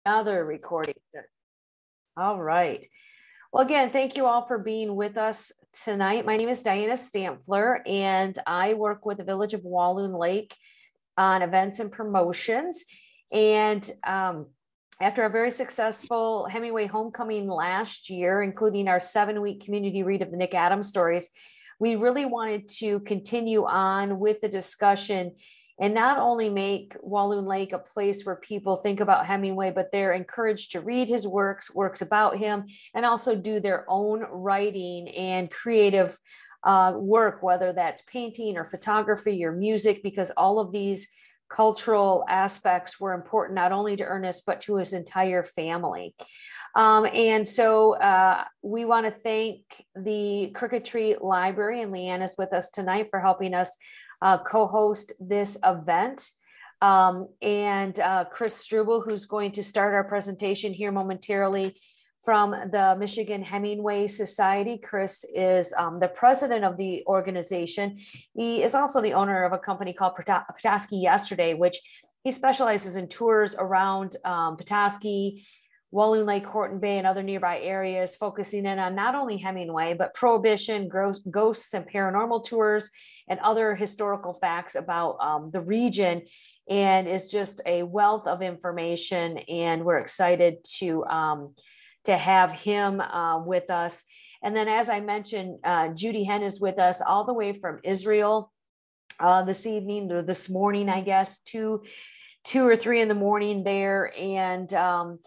Another recording. All right. Well, again, thank you all for being with us tonight. My name is Diana Stampfler, and I work with the Village of Walloon Lake on events and promotions. And after a very successful Hemingway homecoming last year, including our 7-week community read of the Nick Adams stories, we really wanted to continue on with the discussion and not only make Walloon Lake a place where people think about Hemingway, but they're encouraged to read his works about him, and also do their own writing and creative work, whether that's painting or photography or music, because all of these cultural aspects were important not only to Ernest, but to his entire family. And so we want to thank the Crooked Tree Library, and Leanne is with us tonight, for helping us co-host this event. And Chris Struble, who's going to start our presentation here momentarily from the Michigan Hemingway Society. Chris is the president of the organization. He is also the owner of a company called Petoskey Yesterday, which he specializes in tours around Petoskey, Walloon Lake, Horton Bay, and other nearby areas, focusing in on not only Hemingway, but Prohibition, ghosts and paranormal tours, and other historical facts about the region, and is just a wealth of information. And we're excited to have him with us. And then, as I mentioned, Judy Henn is with us all the way from Israel this evening, or this morning, I guess, 2 or 3 in the morning there. And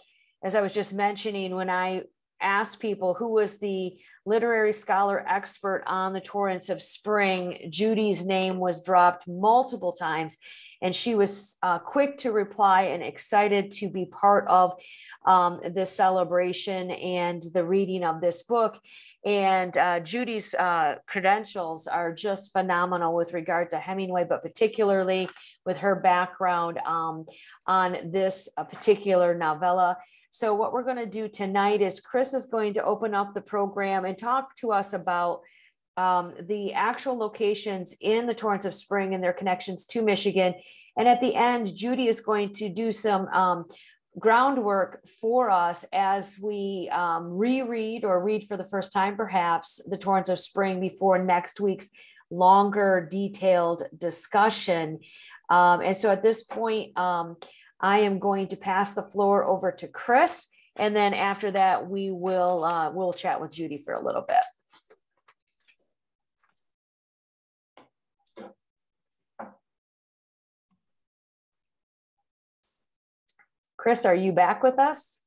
as I was just mentioning, when I asked people who was the literary scholar expert on the Torrents of Spring, Judy's name was dropped multiple times, and she was quick to reply and excited to be part of this celebration and the reading of this book. And Judy's credentials are just phenomenal with regard to Hemingway, but particularly with her background on this particular novella. So what we're going to do tonight is Chris is going to open up the program and talk to us about the actual locations in the Torrents of Spring and their connections to Michigan. And at the end, Judy is going to do some groundwork for us as we reread or read for the first time, perhaps, the Torrents of Spring before next week's longer, detailed discussion. And so at this point, I am going to pass the floor over to Chris, and then after that, we will we'll chat with Judy for a little bit. Chris, are you back with us?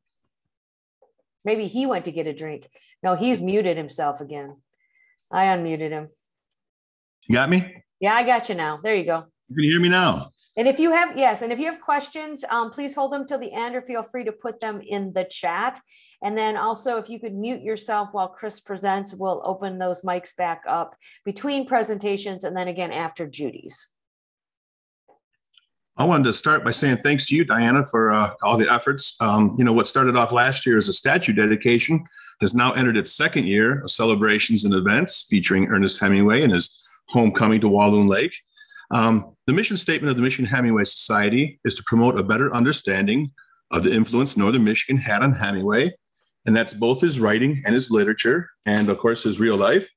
Maybe he went to get a drink. No, he's muted himself again. I unmuted him. You got me? Yeah, I got you now. There you go. You can hear me now. And if you have, yes, and if you have questions, please hold them till the end, or feel free to put them in the chat. And then also, if you could mute yourself while Chris presents, we'll open those mics back up between presentations, and then again after Judy's. I wanted to start by saying thanks to you, Diana, for all the efforts. What started off last year as a statue dedication has now entered its 2nd year of celebrations and events featuring Ernest Hemingway and his homecoming to Walloon Lake. The mission statement of the Michigan Hemingway Society is to promote a better understanding of the influence Northern Michigan had on Hemingway, and that's both his writing and his literature, and of course his real life,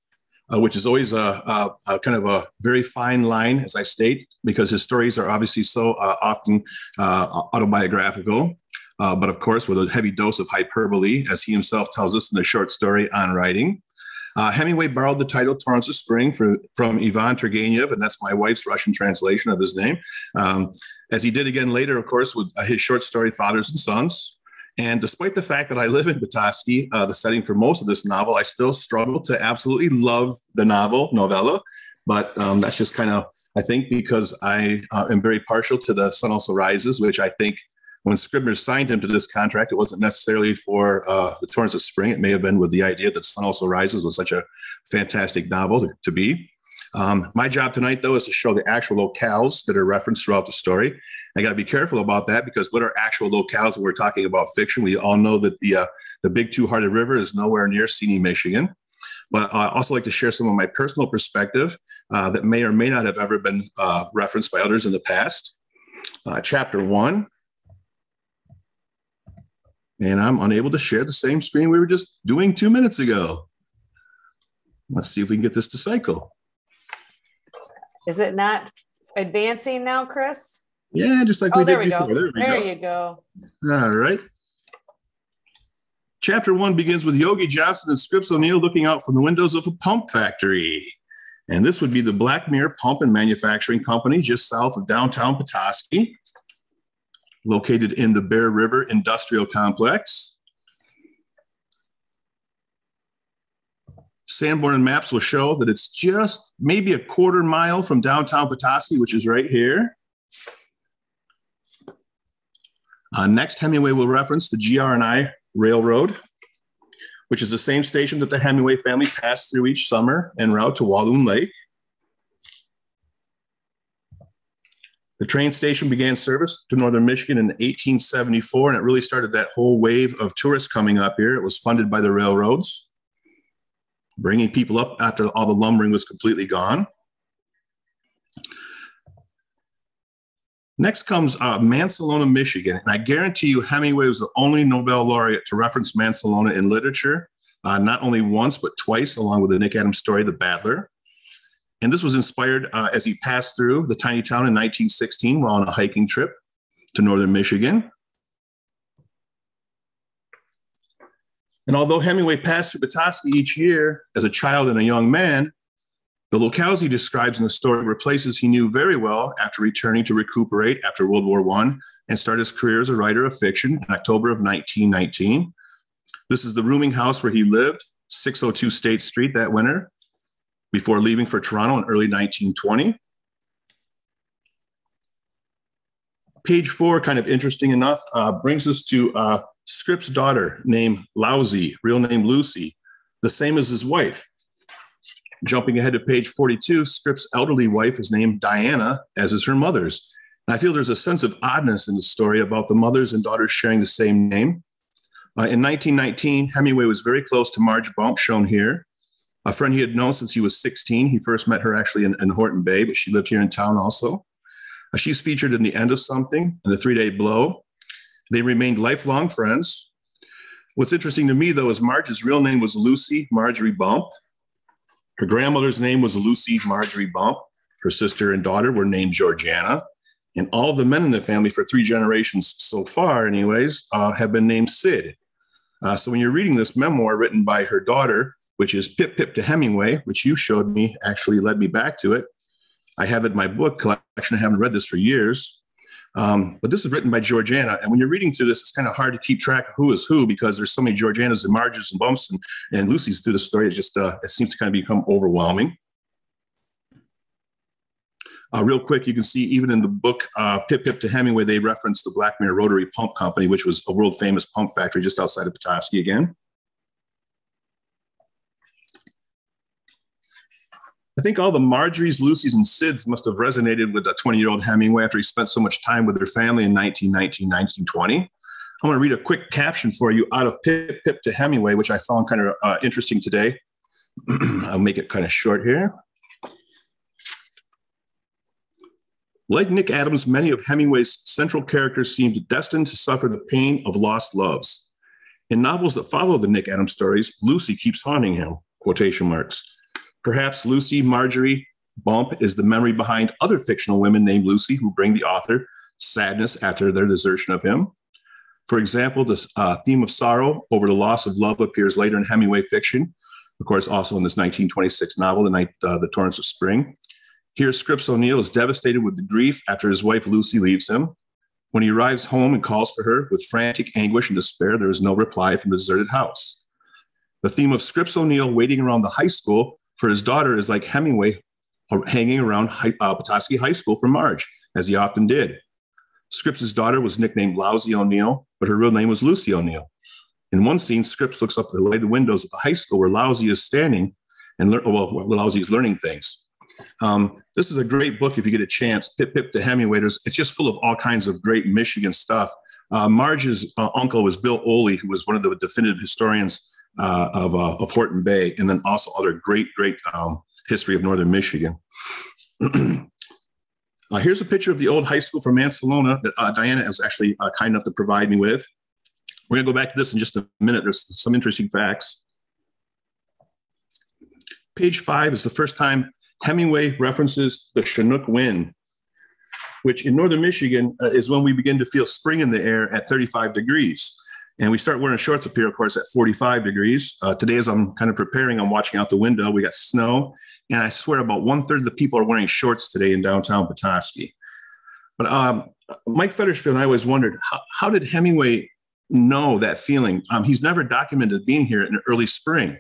which is always a kind of a very fine line, as I state, because his stories are obviously so often autobiographical, but of course with a heavy dose of hyperbole, as he himself tells us in the short story On Writing. Hemingway borrowed the title Torrents of Spring from Ivan Turgenev, and that's my wife's Russian translation of his name, as he did again later, of course, with his short story Fathers and Sons. And despite the fact that I live in Petoskey, the setting for most of this novel, I still struggle to absolutely love the novella. But that's just kind of, I think, because I am very partial to The Sun Also Rises, which I think when Scribner signed him to this contract, it wasn't necessarily for the Torrents of Spring. It may have been with the idea that The Sun Also Rises was such a fantastic novel to be. My job tonight, though, is to show the actual locales that are referenced throughout the story. I got to be careful about that, because what are actual locales when we're talking about fiction? We all know that the Big Two-Hearted River is nowhere near Seney, Michigan. But I also like to share some of my personal perspective that may or may not have ever been referenced by others in the past. Chapter 1. And I'm unable to share the same screen we were just doing 2 minutes ago. Let's see if we can get this to cycle. Is it not advancing now, Chris? Yeah, just like we did before. There you go. All right. Chapter 1 begins with Yogi Johnson and Scripps O'Neill looking out from the windows of a pump factory. And this would be the Black Mirror Pump and Manufacturing Company just south of downtown Petoskey, located in the Bear River Industrial Complex. Sanborn maps will show that it's just maybe a quarter mile from downtown Petoskey, which is right here. Next, Hemingway will reference the GR&I Railroad, which is the same station that the Hemingway family passed through each summer en route to Walloon Lake. The train station began service to northern Michigan in 1874, and it really started that whole wave of tourists coming up here. It was funded by the railroads, bringing people up after all the lumbering was completely gone. Next comes Mansalona, Michigan. And I guarantee you Hemingway was the only Nobel laureate to reference Mansalona in literature, not only once, but twice, along with the Nick Adams story, The Battler. And this was inspired as he passed through the tiny town in 1916 while on a hiking trip to northern Michigan. And although Hemingway passed through Petoskey each year as a child and a young man, the locales he describes in the story were places he knew very well after returning to recuperate after World War I and start his career as a writer of fiction in October of 1919. This is the rooming house where he lived, 602 State Street that winter, before leaving for Toronto in early 1920. Page 4, kind of interesting enough, brings us to Scripps' daughter named Lousy, real name Lucy, the same as his wife. Jumping ahead to page 42, Scripps' elderly wife is named Diana, as is her mother's. And I feel there's a sense of oddness in the story about the mothers and daughters sharing the same name. In 1919, Hemingway was very close to Marge Bump, shown here, a friend he had known since he was 16. He first met her actually in Horton Bay, but she lived here in town also. She's featured in The End of Something and The 3-Day Blow. They remained lifelong friends. What's interesting to me, though, is Marge's real name was Lucy Marjorie Bump. Her grandmother's name was Lucy Marjorie Bump. Her sister and daughter were named Georgiana. And all the men in the family for 3 generations so far, anyways, have been named Sid. So when you're reading this memoir written by her daughter, which is Pip Pip to Hemingway, which you showed me, actually led me back to it. I have it in my book collection. I haven't read this for years. But this is written by Georgiana. And when you're reading through this, it's kind of hard to keep track of who is who because there's so many Georgianas and Marges and Bumps and Lucy's through the story. It just it seems to kind of become overwhelming. Real quick, you can see even in the book Pip Pip to Hemingway, they reference the Black Mirror Rotary Pump Company, which was a world famous pump factory just outside of Petoskey again. I think all the Marjories, Lucys, and Sids must have resonated with the 20-year-old Hemingway after he spent so much time with their family in 1919, 1920. I'm going to read a quick caption for you out of Pip Pip to Hemingway, which I found kind of interesting today. I'll make it kind of short here. Like Nick Adams, many of Hemingway's central characters seemed destined to suffer the pain of lost loves. In novels that follow the Nick Adams stories, Lucy keeps haunting him, quotation marks. Perhaps Lucy Marjorie Bump is the memory behind other fictional women named Lucy who bring the author sadness after their desertion of him. For example, this theme of sorrow over the loss of love appears later in Hemingway fiction, of course, also in this 1926 novel, The Torrents of Spring. Here, Scripps O'Neill is devastated with the grief after his wife Lucy leaves him. When he arrives home and calls for her with frantic anguish and despair, there is no reply from the deserted house. The theme of Scripps O'Neill waiting around the high school for his daughter is like Hemingway hanging around Petoskey High School for Marge, as he often did. Scripps' daughter was nicknamed Lousy O'Neill, but her real name was Lucy O'Neill. In one scene, Scripps looks up the lighted windows at the high school where Lousy is standing and Lousy is learning things. This is a great book if you get a chance. Pip Pip to Hemingway. It's just full of all kinds of great Michigan stuff. Marge's uncle was Bill Oley, who was one of the definitive historians of Horton Bay, and then also other great history of northern Michigan. Here's a picture of the old high school from Mansalona that Diana was actually kind enough to provide me with. We're going to go back to this in just a minute. There's some interesting facts. Page 5 is the first time Hemingway references the Chinook wind, which in northern Michigan is when we begin to feel spring in the air at 35 degrees. And we start wearing shorts up here, of course, at 45 degrees. Today, as I'm kind of preparing, I'm watching out the window. We got snow. And I swear about 1/3 of the people are wearing shorts today in downtown Petoskey. But Mike Fetterspiel and I always wondered, how did Hemingway know that feeling? He's never documented being here in the early spring.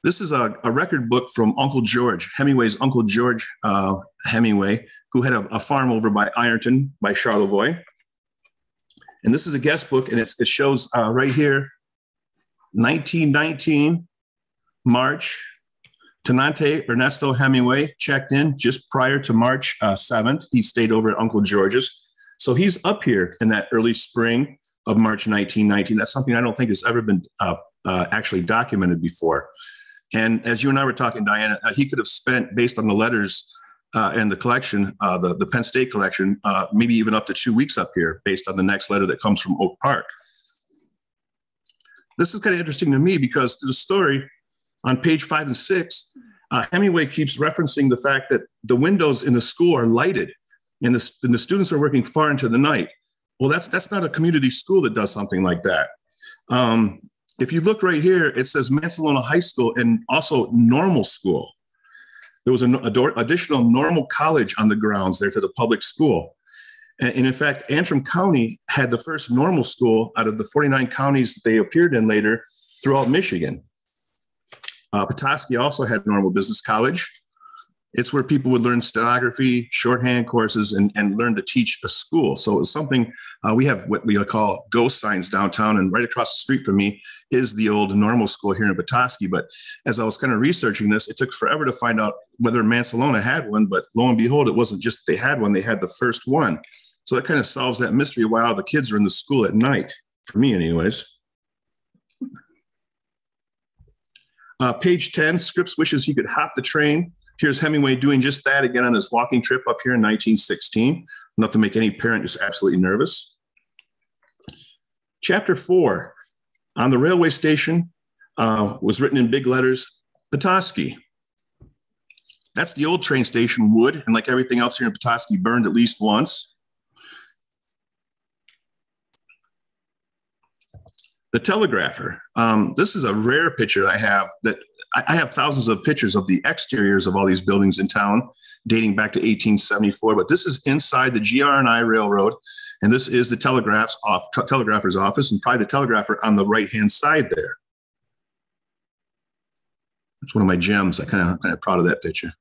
This is a record book from Uncle George, Hemingway's Uncle George Hemingway, who had a farm over by Ironton, by Charlevoix. And this is a guest book, and it shows right here, 1919, March, Tenante Ernesto Hemingway checked in just prior to March 7th. He stayed over at Uncle George's. So he's up here in that early spring of March 1919. That's something I don't think has ever been actually documented before. And as you and I were talking, Diana, he could have spent, based on the letters and the collection, the Penn State collection, maybe even up to 2 weeks up here based on the next letter that comes from Oak Park. This is kind of interesting to me because the story on page 5 and 6, Hemingway keeps referencing the fact that the windows in the school are lighted and the students are working far into the night. Well, that's not a community school that does something like that. If you look right here, it says Mansalona High School and also normal school. There was an additional normal college on the grounds there to the public school. And in fact, Antrim County had the first normal school out of the 49 counties that they appeared in later throughout Michigan. Petoskey also had normal business college. It's where people would learn stenography, shorthand courses, and learn to teach a school. So it was something, we have what we call ghost signs downtown, and right across the street from me is the old normal school here in Petoskey. But as I was kind of researching this, it took forever to find out whether Mansalona had one, but lo and behold, it wasn't just that they had one, they had the first one. So that kind of solves that mystery of why all the kids are in the school at night, for me anyways. Page 10, Scripps wishes he could hop the train. Here's Hemingway doing just that again on his walking trip up here in 1916. Enough to make any parent just absolutely nervous. Chapter 4, on the railway station, was written in big letters, Petoskey. That's the old train station, wood, and like everything else here in Petoskey, burned at least once. The telegrapher. This is a rare picture I have that I have thousands of pictures of the exteriors of all these buildings in town dating back to 1874, but this is inside the GR&I Railroad, and this is the telegrapher's office, and probably the telegrapher on the right-hand side there. It's one of my gems. I'm kind of proud of that picture.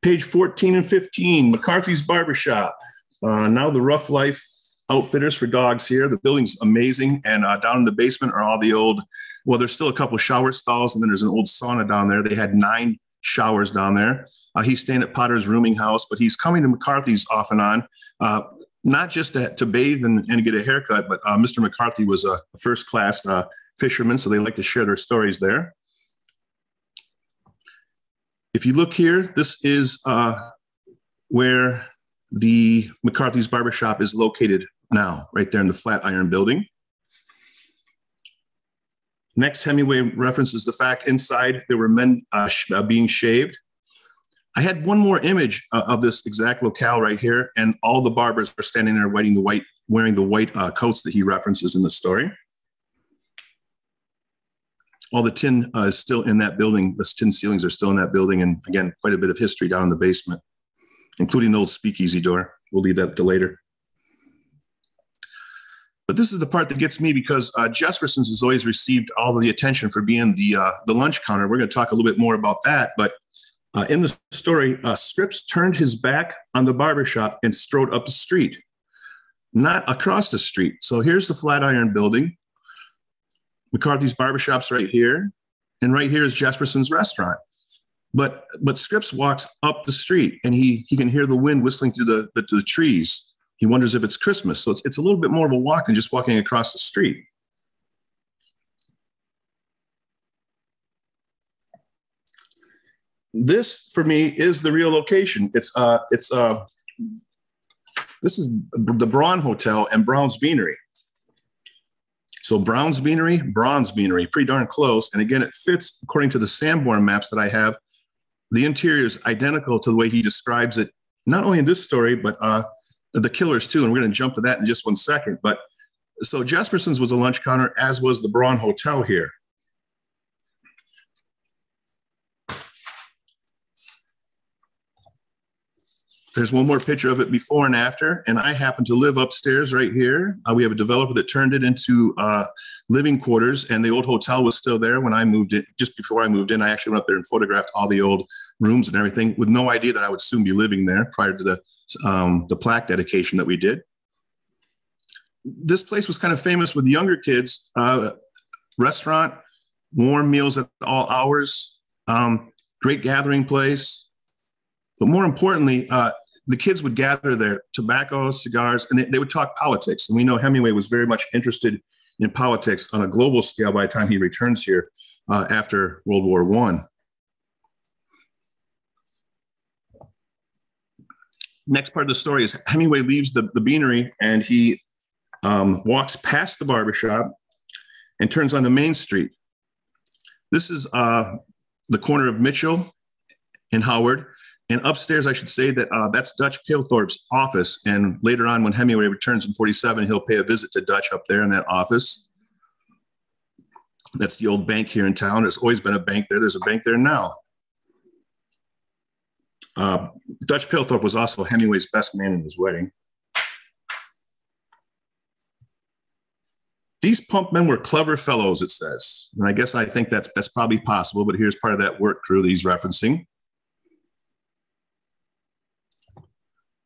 Page 14 and 15, McCarthy's Barbershop. Now the Rough Life Outfitters for dogs here. The building's amazing. And down in the basement are all the old, well, there's still a couple shower stalls, and then there's an old sauna down there. They had 9 showers down there. He's staying at Potter's Rooming House, but he's coming to McCarthy's off and on, not just to bathe and get a haircut, but Mr. McCarthy was a first-class fisherman, so they like to share their stories there. If you look here, this is where the McCarthy's Barbershop is located now, right there in the Flatiron Building. Next, Hemingway references the fact inside there were men being shaved. I had one more image of this exact locale right here, and all the barbers are standing there wearing the white coats that he references in the story. All the tin is still in that building. The tin ceilings are still in that building, and again, quite a bit of history down in the basement, including the old speakeasy door. We'll leave that to later. But this is the part that gets me because Jesperson's has always received all of the attention for being the lunch counter. We're going to talk a little bit more about that. But in the story, Scripps turned his back on the barbershop and strode up the street, not across the street. So here's the Flatiron Building. McCarthy's Barbershop's right here. And right here is Jesperson's restaurant. But Scripps walks up the street, and he can hear the wind whistling through the trees. He wonders if it's Christmas. So it's a little bit more of a walk than just walking across the street. This, for me, is the real location. It's This is the Braun Hotel and Brown's Beanery. So Brown's Beanery, Braun's Beanery, pretty darn close. And again, it fits according to the Sanborn maps that I have. The interior is identical to the way he describes it, not only in this story, but the Killers too. And we're going to jump to that in just one second. But so Jesperson's was a lunch counter, as was the Braun Hotel here. There's one more picture of it before and after, and I happen to live upstairs right here. We have a developer that turned it into living quarters, and the old hotel was still there when I moved in. Just before I moved in, I actually went up there and photographed all the old rooms and everything, with no idea that I would soon be living there prior to the plaque dedication that we did. This place was kind of famous with younger kids. Restaurant, warm meals at all hours, great gathering place. But more importantly, the kids would gather there, tobacco, cigars, and they would talk politics. And we know Hemingway was very much interested in politics on a global scale by the time he returns here after World War I. Next part of the story is Hemingway leaves the beanery, and he walks past the barbershop and turns onto Main Street. This is the corner of Mitchell and Howard. And upstairs, I should say that that's Dutch Palethorpe's office. And later on, when Hemingway returns in 1947, he'll pay a visit to Dutch up there in that office. That's the old bank here in town. There's always been a bank there. There's a bank there now. Dutch Palethorpe was also Hemingway's best man in his wedding. These pump men were clever fellows, it says. And I think that's probably possible, but here's part of that work crew that he's referencing.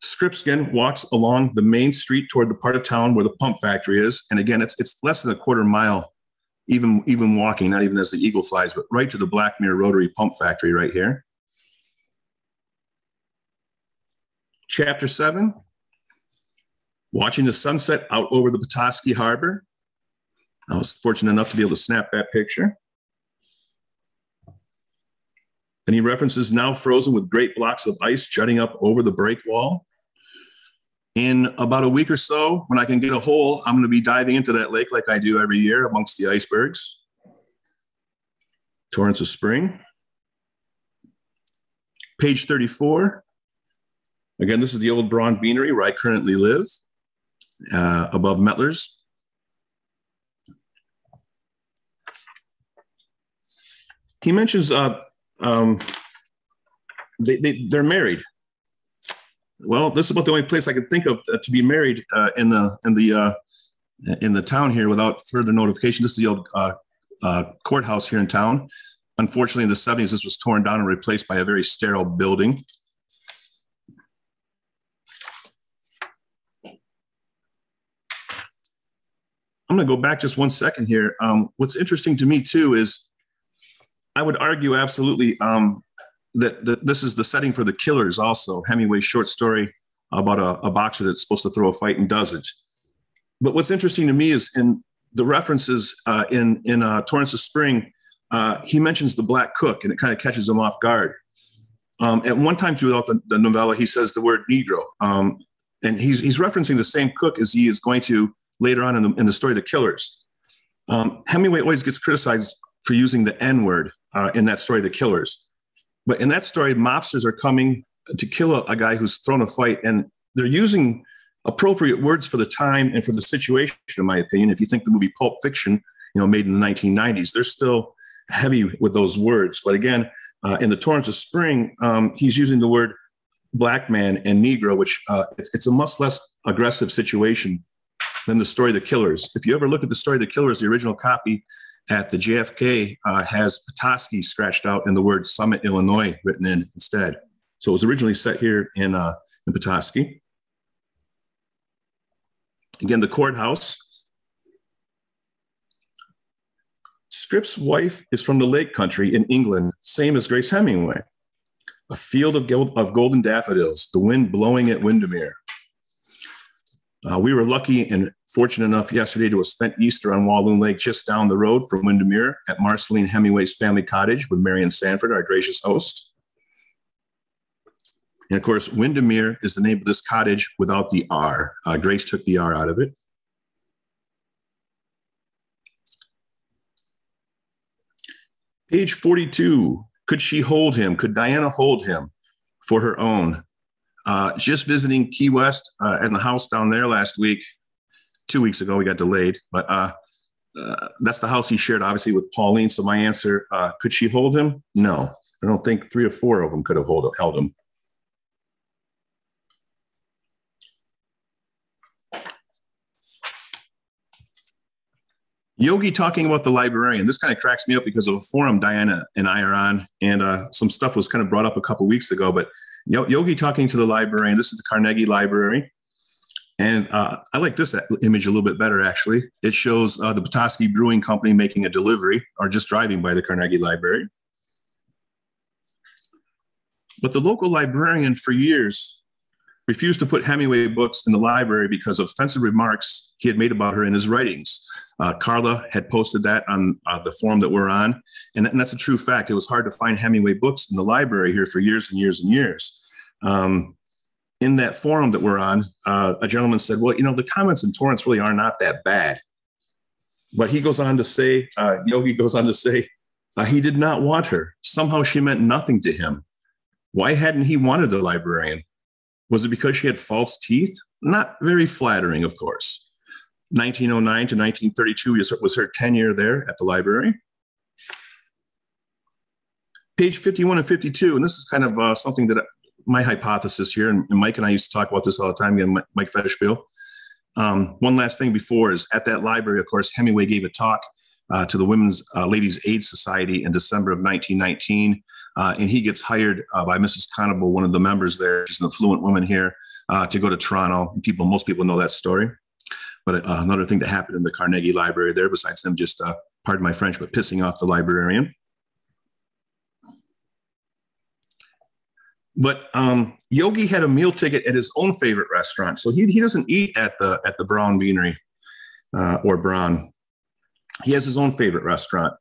Scripskin walks along the main street toward the part of town where the pump factory is. And again, it's less than a quarter mile, even walking, not even as the eagle flies, but right to the Blackmere Rotary Pump Factory right here. Chapter 7, watching the sunset out over the Petoskey Harbor. I was fortunate enough to be able to snap that picture. And he references now frozen with great blocks of ice jutting up over the break wall. In about a week or so, when I can get a hole, I'm going to be diving into that lake like I do every year amongst the icebergs. Torrents of Spring. Page 34. Again, this is the old Braun Beanery where I currently live, above Mettler's. He mentions they're married. Well, this is about the only place I could think of to be married in the town here without further notification. This is the old courthouse here in town. Unfortunately, in the 70s, this was torn down and replaced by a very sterile building. I'm going to go back just one second here. What's interesting to me, too, is I would argue absolutely that this is the setting for The Killers also, Hemingway's short story about a boxer that's supposed to throw a fight and doesn't. But what's interesting to me is in the references in Torrents of Spring, he mentions the black cook, and it kind of catches him off guard. At one time throughout the novella, he says the word Negro. And he's referencing the same cook as he is going to later on in the story The Killers. Hemingway always gets criticized for using the N-word in that story The Killers. But in that story, mobsters are coming to kill a guy who's thrown a fight, and they're using appropriate words for the time and for the situation, in my opinion. If you think the movie Pulp Fiction, made in the 1990s, they're still heavy with those words. But again, in the Torrents of Spring, he's using the word black man and Negro, which it's a much less aggressive situation than the story The Killers. If you ever look at the story The Killers, the original copy at the JFK has Petoskey scratched out and the word Summit, Illinois written in instead. So it was originally set here in Petoskey. Again, the courthouse. Scrip's wife is from the Lake Country in England, same as Grace Hemingway. A field of golden daffodils, the wind blowing at Windermere. We were lucky and fortunate enough yesterday to have spent Easter on Walloon Lake just down the road from Windermere at Marceline Hemingway's family cottage with Marion Sanford, our gracious host. And of course, Windermere is the name of this cottage without the R. Grace took the R out of it. Page 42, could she hold him? Could Diana hold him for her own? Just visiting Key West and the house down there last week, 2 weeks ago, we got delayed, but that's the house he shared, obviously, with Pauline. So my answer, could she hold him? No, I don't think 3 or 4 of them could have held him. Yogi talking about the librarian. This kind of cracks me up because of a forum Diana and I are on, and some stuff was kind of brought up a couple weeks ago, but Yogi talking to the librarian. This is the Carnegie Library. And I like this image a little bit better, actually. It shows the Petoskey Brewing Company making a delivery or just driving by the Carnegie Library. But the local librarian for years refused to put Hemingway books in the library because of offensive remarks he had made about her in his writings. Carla had posted that on the forum that we're on, and that's a true fact. It was hard to find Hemingway books in the library here for years and years and years. In that forum that we're on, a gentleman said, well, the comments in Torrents really are not that bad. But he goes on to say, Yogi goes on to say, he did not want her. Somehow she meant nothing to him. Why hadn't he wanted the librarian? Was it because she had false teeth? Not very flattering, of course. 1909 to 1932 was her tenure there at the library. Page 51 and 52, and this is kind of something that my hypothesis here, and Mike and I used to talk about this all the time, again, Mike Fetishbill. One last thing before is at that library, of course, Hemingway gave a talk to the Women's Ladies Aid Society in December of 1919. And he gets hired by Mrs. Conable, one of the members there. She's an affluent woman here, to go to Toronto. Most people know that story. But another thing that happened in the Carnegie Library there, besides him just, pardon my French, but pissing off the librarian. But Yogi had a meal ticket at his own favorite restaurant. So he doesn't eat at the Brown Beanery or Brown. He has his own favorite restaurant.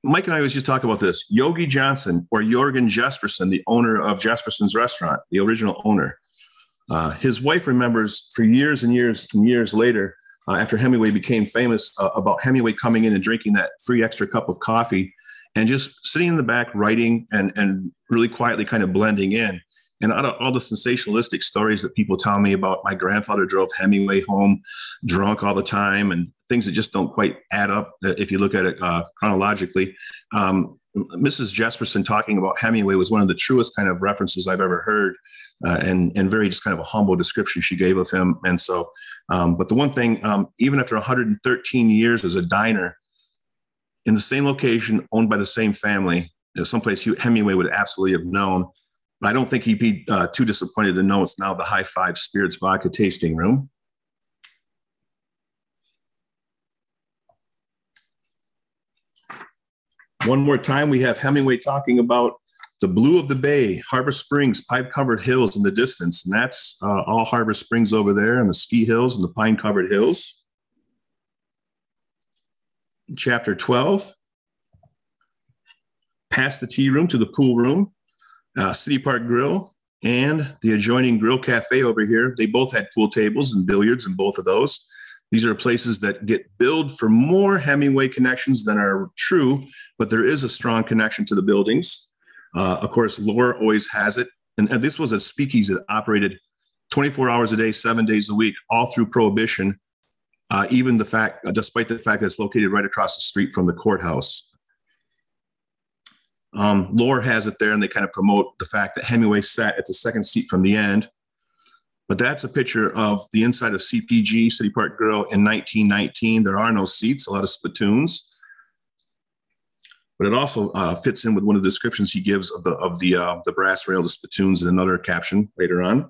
Mike and I always just talk about this. Yogi Johnson or Jorgen Jespersen, the owner of Jespersen's restaurant, the original owner. His wife remembers for years and years and years later, after Hemingway became famous, about Hemingway coming in and drinking that free extra cup of coffee and just sitting in the back writing and really quietly kind of blending in. And out of all the sensationalistic stories that people tell me about my grandfather drove Hemingway home drunk all the time and things that just don't quite add up if you look at it chronologically. Mrs. Jespersen talking about Hemingway was one of the truest kind of references I've ever heard, and very just kind of a humble description she gave of him. And so, but the one thing, even after 113 years as a diner in the same location, owned by the same family, someplace Hemingway would absolutely have known. But I don't think he'd be too disappointed to know it's now the High Five Spirits Vodka Tasting Room. One more time, we have Hemingway talking about the blue of the bay, Harbor Springs, pipe-covered hills in the distance. And that's all Harbor Springs over there and the ski hills and the pine-covered hills. Chapter 12, past the tea room to the pool room. City Park Grill and the adjoining Grill Cafe over here. They both had pool tables and billiards in both of those. These are places that get billed for more Hemingway connections than are true, but there is a strong connection to the buildings. Of course, lore always has it. And this was a speakeasy that operated 24 hours a day, 7 days a week, all through Prohibition, despite the fact that it's located right across the street from the courthouse. Lore has it there, and they kind of promote the fact that Hemingway sat at the second seat from the end. But that's a picture of the inside of CPG, City Park Grill, in 1919. There are no seats, a lot of spittoons. But it also fits in with one of the descriptions he gives of the brass rail, the spittoons, in another caption later on.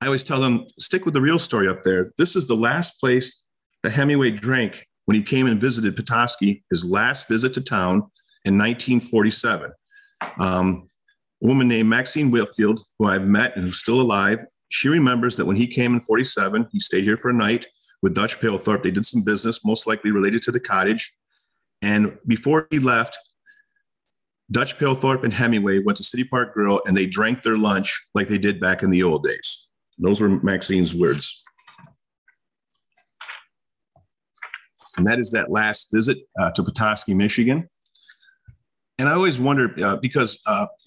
I always tell them, stick with the real story up there. This is the last place that Hemingway drank when he came and visited Petoskey, his last visit to town, in 1947. A woman named Maxine Whitfield, who I've met and who's still alive, she remembers that when he came in 47, he stayed here for a night with Dutch Palethorpe. They did some business, most likely related to the cottage. And before he left, Dutch Palethorpe and Hemingway went to City Park Grill and they drank their lunch like they did back in the old days. Those were Maxine's words. And that is that last visit to Petoskey, Michigan. And I always wonder, because,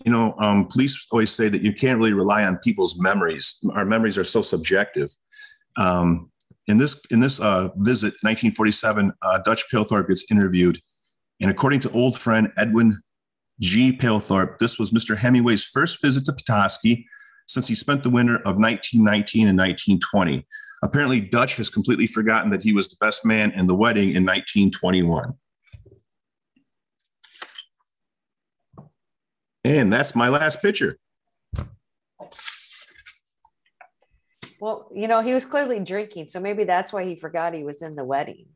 police always say that you can't really rely on people's memories. Our memories are so subjective. In this visit, 1947, Dutch Palethorpe gets interviewed. And according to old friend Edwin G. Palethorpe, this was Mr. Hemingway's first visit to Petoskey since he spent the winter of 1919 and 1920. Apparently, Dutch has completely forgotten that he was the best man in the wedding in 1921. And that's my last picture. Well, he was clearly drinking, so maybe that's why he forgot he was in the wedding.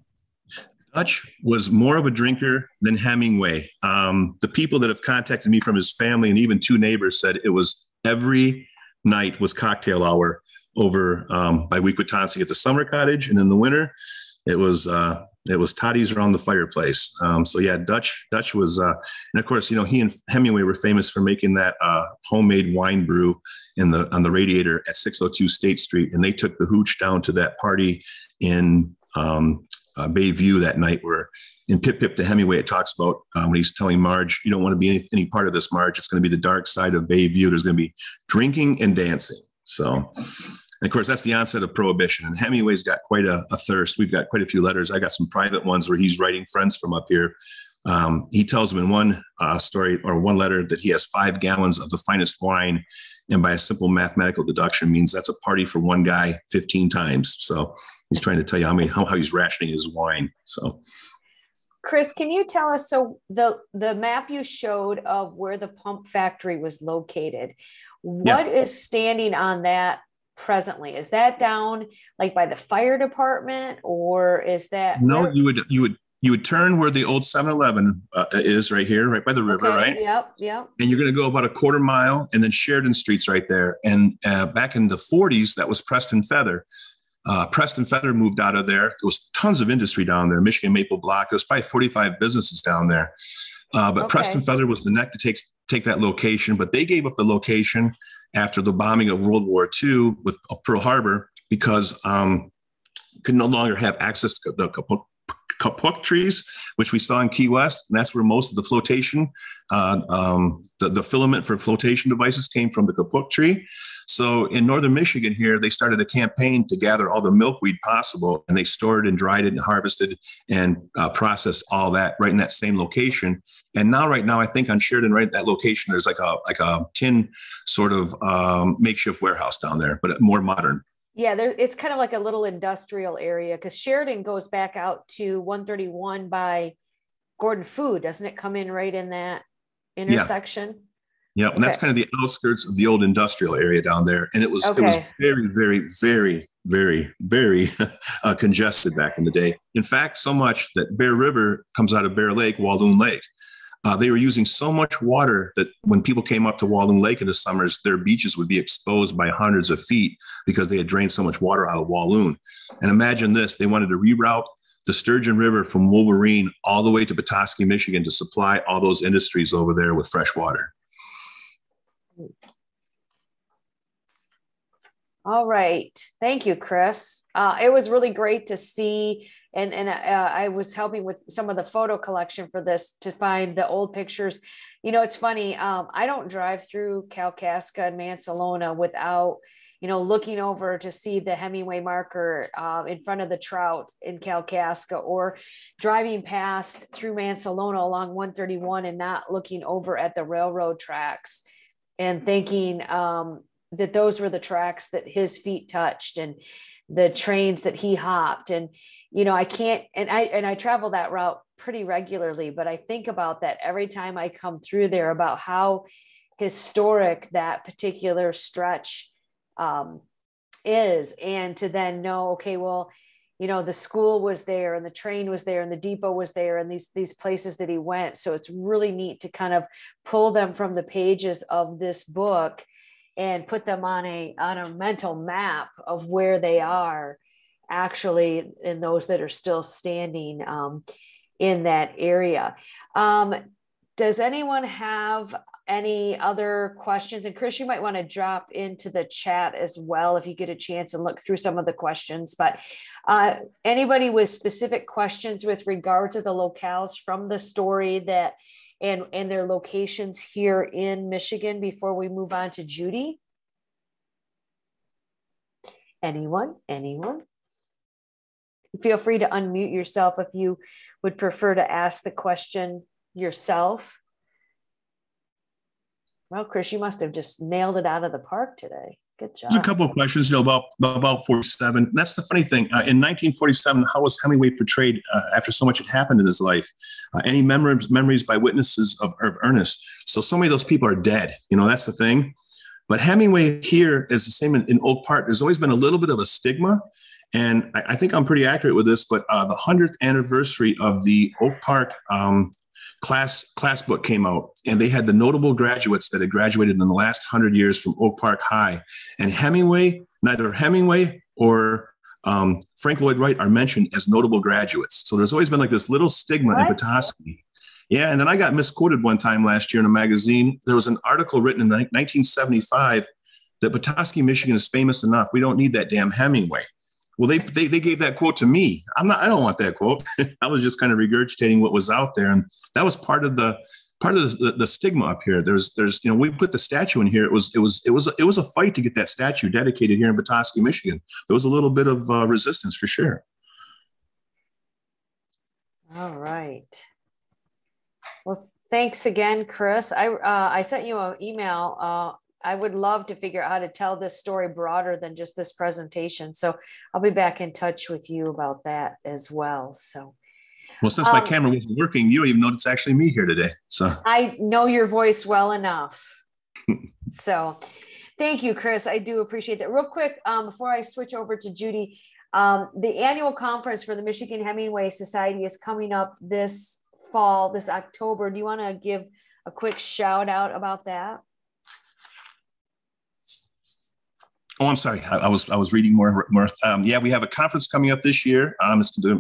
Dutch was more of a drinker than Hemingway. The people that have contacted me from his family and even two neighbors said it was every night was cocktail hour over by Weequatonsie at the summer cottage, and in the winter, it was toddies around the fireplace. So yeah, Dutch was, and of course, he and Hemingway were famous for making that homemade wine brew on the radiator at 602 State Street, and they took the hooch down to that party in Bayview that night, where in Pip Pip to Hemingway it talks about when he's telling Marge, "You don't want to be any part of this, Marge. It's going to be the dark side of Bayview. There's going to be drinking and dancing." So. And of course, that's the onset of Prohibition. And Hemingway's got quite a thirst. We've got quite a few letters. I got some private ones where he's writing friends from up here. He tells them in one story or one letter that he has 5 gallons of the finest wine. And by a simple mathematical deduction means that's a party for one guy 15 times. So he's trying to tell you how he's rationing his wine. So, Chris, can you tell us, so the map you showed of where the pump factory was located, what is standing on that presently? Is that down like by the fire department, or is that? No, you would turn where the old 7-Eleven is right here, right by the river, right? Yep. And you're going to go about a quarter mile, and then Sheridan Street's right there. And back in the 40s, that was Preston Feather. Preston Feather moved out of there. There was tons of industry down there. Michigan Maple Block. There's probably 45 businesses down there. But Preston Feather was the neck to take that location. But they gave up the location after the bombing of World War II with Pearl Harbor, because could no longer have access to the kapuk trees, which we saw in Key West. And that's where most of the flotation, the filament for flotation devices came from the kapuk tree. So in northern Michigan here, they started a campaign to gather all the milkweed possible, and they stored and dried it and harvested and processed all that right in that same location. And right now, I think on Sheridan, right at that location, there's like a tin sort of makeshift warehouse down there, but more modern. Yeah, it's kind of like a little industrial area, because Sheridan goes back out to 131 by Gordon Food. Doesn't it come in right in that intersection? Yeah, and that's kind of the outskirts of the old industrial area down there. And it was very, very, very, very, very congested back in the day. In fact, so much that Bear River comes out of Bear Lake, Walloon Lake. They were using so much water that when people came up to Walloon Lake in the summers, their beaches would be exposed by hundreds of feet because they had drained so much water out of Walloon. And imagine this, they wanted to reroute the Sturgeon River from Wolverine all the way to Petoskey, Michigan to supply all those industries over there with fresh water. All right. Thank you, Chris. It was really great to see. And I was helping with some of the photo collection for this to find the old pictures. It's funny. I don't drive through Kalkaska and Mansalona without, looking over to see the Hemingway marker in front of the trout in Kalkaska, or driving past through Mansalona along 131 and not looking over at the railroad tracks and thinking that those were the tracks that his feet touched and the trains that he hopped. And I can't, and I travel that route pretty regularly, but I think about that every time I come through there, about how historic that particular stretch is. And to then know, okay, well, the school was there and the train was there and the depot was there and these places that he went. So it's really neat to kind of pull them from the pages of this book and put them on a mental map of where they are actually, in those that are still standing in that area. Does anyone have any other questions? And Chris, you might want to drop into the chat as well if you get a chance and look through some of the questions. But anybody with specific questions with regard to the locales from the story that and their locations here in Michigan before we move on to Judy? Anyone? Feel free to unmute yourself if you would prefer to ask the question yourself. Well, Chris, you must have just nailed it out of the park today. Good job. There's a couple of questions, about 47. That's the funny thing. In 1947, how was Hemingway portrayed after so much had happened in his life? Any memories by witnesses of Ernest? So many of those people are dead. That's the thing. But Hemingway here is the same in Oak Park. There's always been a little bit of a stigma. And I think I'm pretty accurate with this, but the 100th anniversary of the Oak Park class book came out, and they had the notable graduates that had graduated in the last 100 years from Oak Park High. And neither Hemingway or Frank Lloyd Wright are mentioned as notable graduates. So there's always been like this little stigma in Petoskey. Yeah, and then I got misquoted one time last year in a magazine. There was an article written in 1975 that Petoskey, Michigan is famous enough. We don't need that damn Hemingway. Well, they gave that quote to me. I don't want that quote. I was just kind of regurgitating what was out there, and that was part of the stigma up here. There's we put the statue in here. It was a fight to get that statue dedicated here in Petoskey, Michigan. There was a little bit of resistance for sure. All right. Well, thanks again, Chris. I sent you an email. I would love to figure out how to tell this story broader than just this presentation. So I'll be back in touch with you about that as well. So, well, since my camera wasn't working, you don't even know it's actually me here today. So I know your voice well enough. So thank you, Chris. I do appreciate that. Real quick, before I switch over to Judy, the annual conference for the Michigan Hemingway Society is coming up this fall, this October. Do you want to give a quick shout out about that? Oh, I'm sorry. I was reading more. Yeah, we have a conference coming up this year.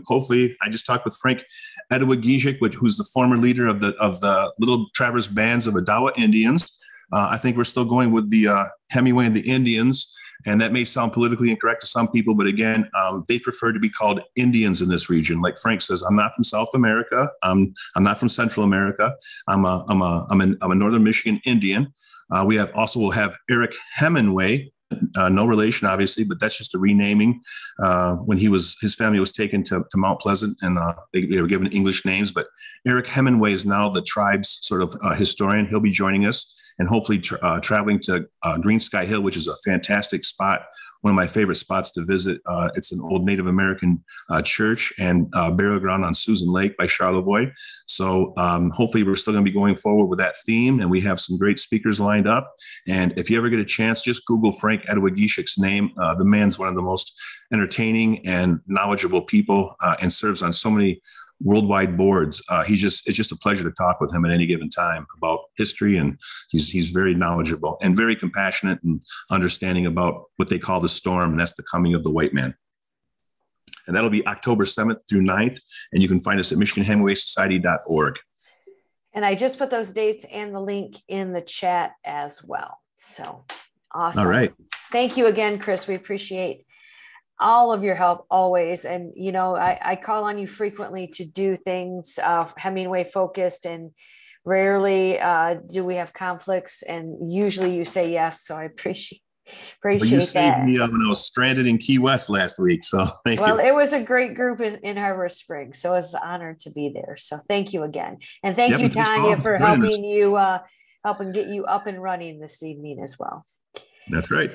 Hopefully, I just talked with Frank Edward-Giesick, who's the former leader of the Little Traverse Bands of Odawa Indians. I think we're still going with the Hemingway and the Indians, and that may sound politically incorrect to some people, but again, they prefer to be called Indians in this region. Like Frank says, I'm not from South America. I'm not from Central America. I'm a Northern Michigan Indian. We'll have Eric Hemingway. No relation, obviously, but that's just a renaming. When his family was taken to Mount Pleasant, and they were given English names. But Eric Hemingway is now the tribe's sort of historian. He'll be joining us, and hopefully traveling to Green Sky Hill, which is a fantastic spot, one of my favorite spots to visit. It's an old Native American church and burial ground on Susan Lake by Charlevoix. So hopefully we're still going to be going forward with that theme, and we have some great speakers lined up. And if you ever get a chance, just Google Frank Edward-Giesick's name. The man's one of the most entertaining and knowledgeable people, and serves on so many worldwide boards. It's just a pleasure to talk with him at any given time about history, and he's very knowledgeable and very compassionate and understanding about what they call the storm, and that's the coming of the white man. And that'll be October 7th through 9th, and you can find us at MichiganHemingwaySociety.org. And I just put those dates and the link in the chat as well. So awesome. All right. Thank you again, Chris. We appreciate all of your help always. And, I call on you frequently to do things Hemingway focused, and rarely do we have conflicts. And usually you say yes. So I appreciate you that. saved me when I was stranded in Key West last week. So thank you. Well, it was a great group in Harbor Springs. So it's an honor to be there. So thank you again. And thank you, Tanya, for helping get you up and running this evening as well. That's right.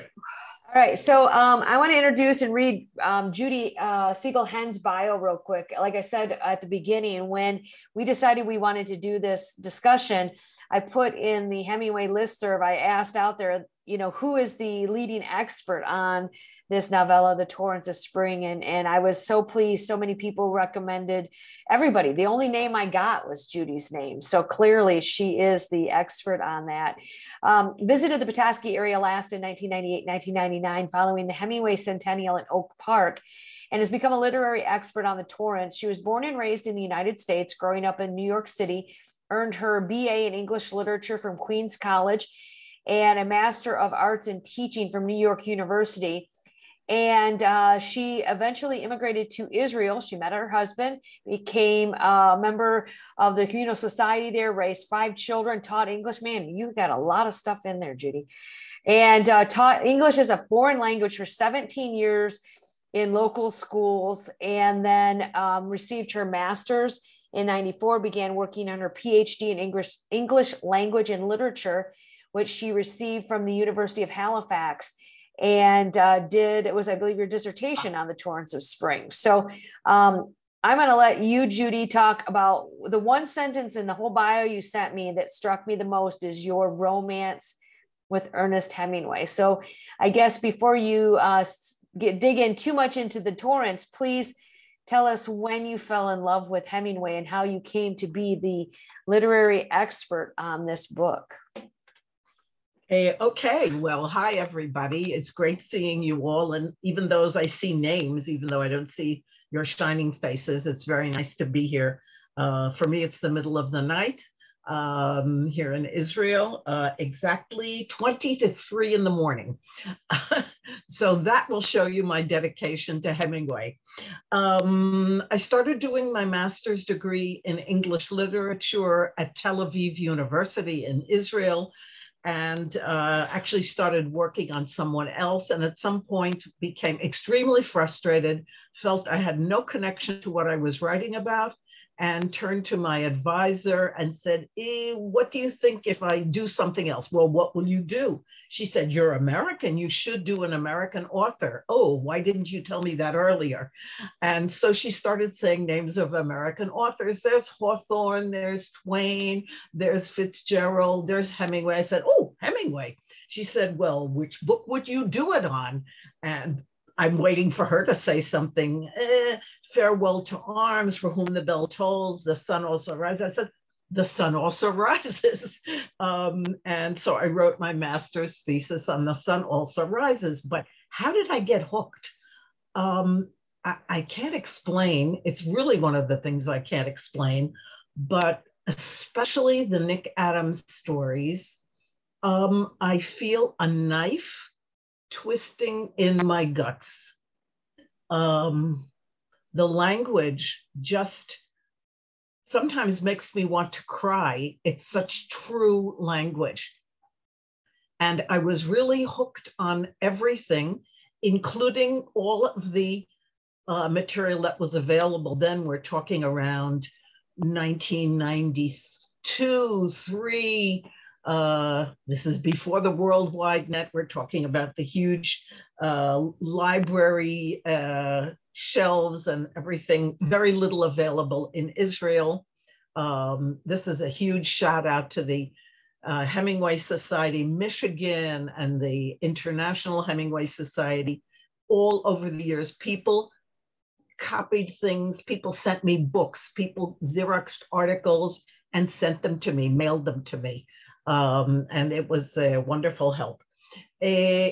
All right, so I want to introduce and read Judy Siegel-Henn's bio real quick. Like I said at the beginning, when we decided we wanted to do this discussion, I put in the Hemingway listserv, I asked out there, who is the leading expert on this novella, The Torrents of Spring? And I was so pleased. So many people recommended everybody. The only name I got was Judy's name. So clearly she is the expert on that. Visited the Petoskey area last in 1998, 1999, following the Hemingway Centennial in Oak Park, and has become a literary expert on the Torrents. She was born and raised in the United States, growing up in New York City, earned her BA in English Literature from Queens College and a Master of Arts in Teaching from New York University. And she eventually immigrated to Israel. She met her husband, became a member of the communal society there, raised 5 children, taught English. Man, you got a lot of stuff in there, Judy. And taught English as a foreign language for 17 years in local schools, and then received her master's in 94, began working on her PhD in English language and literature, which she received from the University of Halifax, and it was, I believe, your dissertation on the Torrents of Spring. So I'm going to let you, Judy, talk about the one sentence in the whole bio you sent me that struck me the most is your romance with Ernest Hemingway. So I guess before you dig in too much into the Torrents, please tell us when you fell in love with Hemingway and how you came to be the literary expert on this book. Okay, well, hi, everybody. It's great seeing you all. And even those I see names, even though I don't see your shining faces, it's very nice to be here. For me, it's the middle of the night here in Israel, exactly 20 to 3 in the morning. So that will show you my dedication to Hemingway. I started doing my master's degree in English literature at Tel Aviv University in Israel, and actually started working on someone else, and at some point became extremely frustrated, felt I had no connection to what I was writing about, and turned to my advisor and said, what do you think if I do something else? Well, what will you do? She said, you're American, you should do an American author. Oh, why didn't you tell me that earlier? And so she started saying names of American authors. There's Hawthorne, there's Twain, there's Fitzgerald, there's Hemingway. I said, oh, Hemingway. She said, well, which book would you do it on? And I'm waiting for her to say something. Farewell to Arms, For Whom the Bell Tolls, The Sun Also Rises. I said, The Sun Also Rises. And so I wrote my master's thesis on The Sun Also Rises. But how did I get hooked? I can't explain. It's really one of the things I can't explain, but especially the Nick Adams stories. I feel a knife twisting in my guts. The language just sometimes makes me want to cry. It's such true language. And I was really hooked on everything, including all of the material that was available. Then we're talking around 1992, 3. This is before the World Wide Net. We're talking about the huge library shelves and everything, very little available in Israel. This is a huge shout out to the Hemingway Society, Michigan, and the International Hemingway Society. All over the years, people copied things, people sent me books, people Xeroxed articles and sent them to me, mailed them to me. And it was a wonderful help.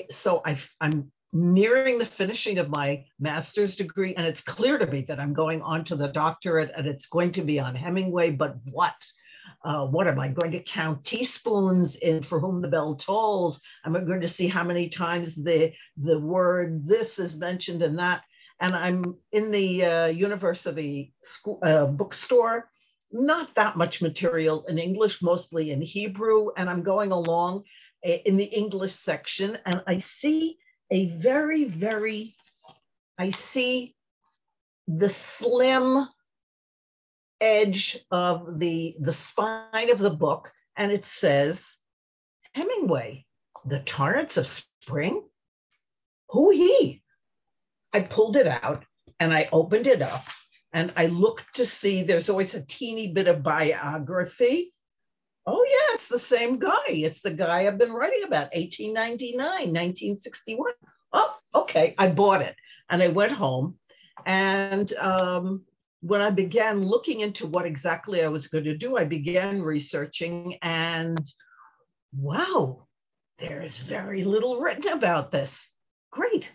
So I'm nearing the finishing of my master's degree, and it's clear to me that I'm going on to the doctorate, and it's going to be on Hemingway, but what? What am I going to count teaspoons in For Whom the Bell Tolls? Am I going to see how many times the word this is mentioned in that? And I'm in the university school, bookstore, not that much material in English, mostly in Hebrew. And I'm going along in the English section, and I see I see the slim edge of the spine of the book, and it says, Hemingway, The Torrents of Spring? Who he? I pulled it out and I opened it up and I looked to see, there's always a teeny bit of biography. Oh yeah, it's the same guy. It's the guy I've been writing about, 1899, 1961. Oh, okay, I bought it. And I went home. And when I began looking into what exactly I was going to do, I began researching, and wow, there's very little written about this. Great.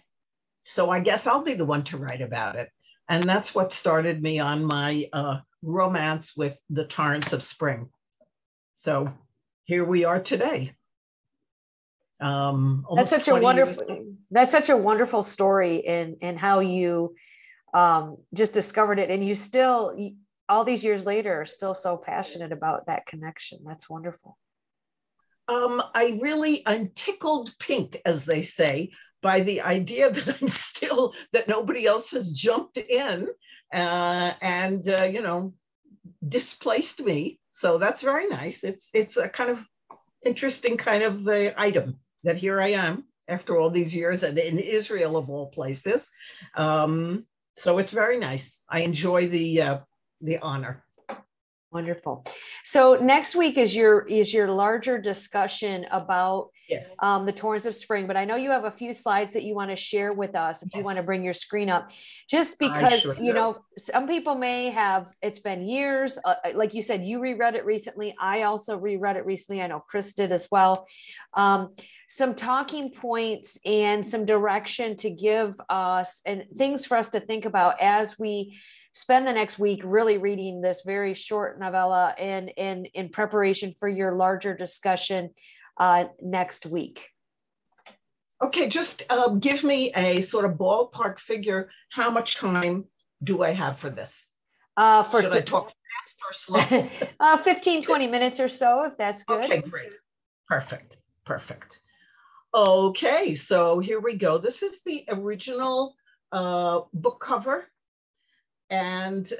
So I guess I'll be the one to write about it. And that's what started me on my romance with The Torrents of Spring. So here we are today. That's such a wonderful story in how you just discovered it, and you still, all these years later, are still so passionate about that connection. That's wonderful. I'm tickled pink, as they say, by the idea that that nobody else has jumped in and displaced me. So that's very nice. It's a kind of interesting kind of item that here I am after all these years, and in Israel of all places. So it's very nice. I enjoy the honor. Wonderful. So next week is your larger discussion about the Torrents of Spring, but I know you have a few slides that you want to share with us if you want to bring your screen up, just because, some people may have, it's been years. Like you said, you reread it recently. I also reread it recently. I know Chris did as well. Some talking points and some direction to give us and things for us to think about as we spend the next week really reading this very short novella and in preparation for your larger discussion next week. Okay, just give me a sort of ballpark figure. How much time do I have for this? Should I talk fast or slow? 15, 20 minutes or so, if that's good. Okay, great. Perfect. Okay, so here we go. This is the original book cover. And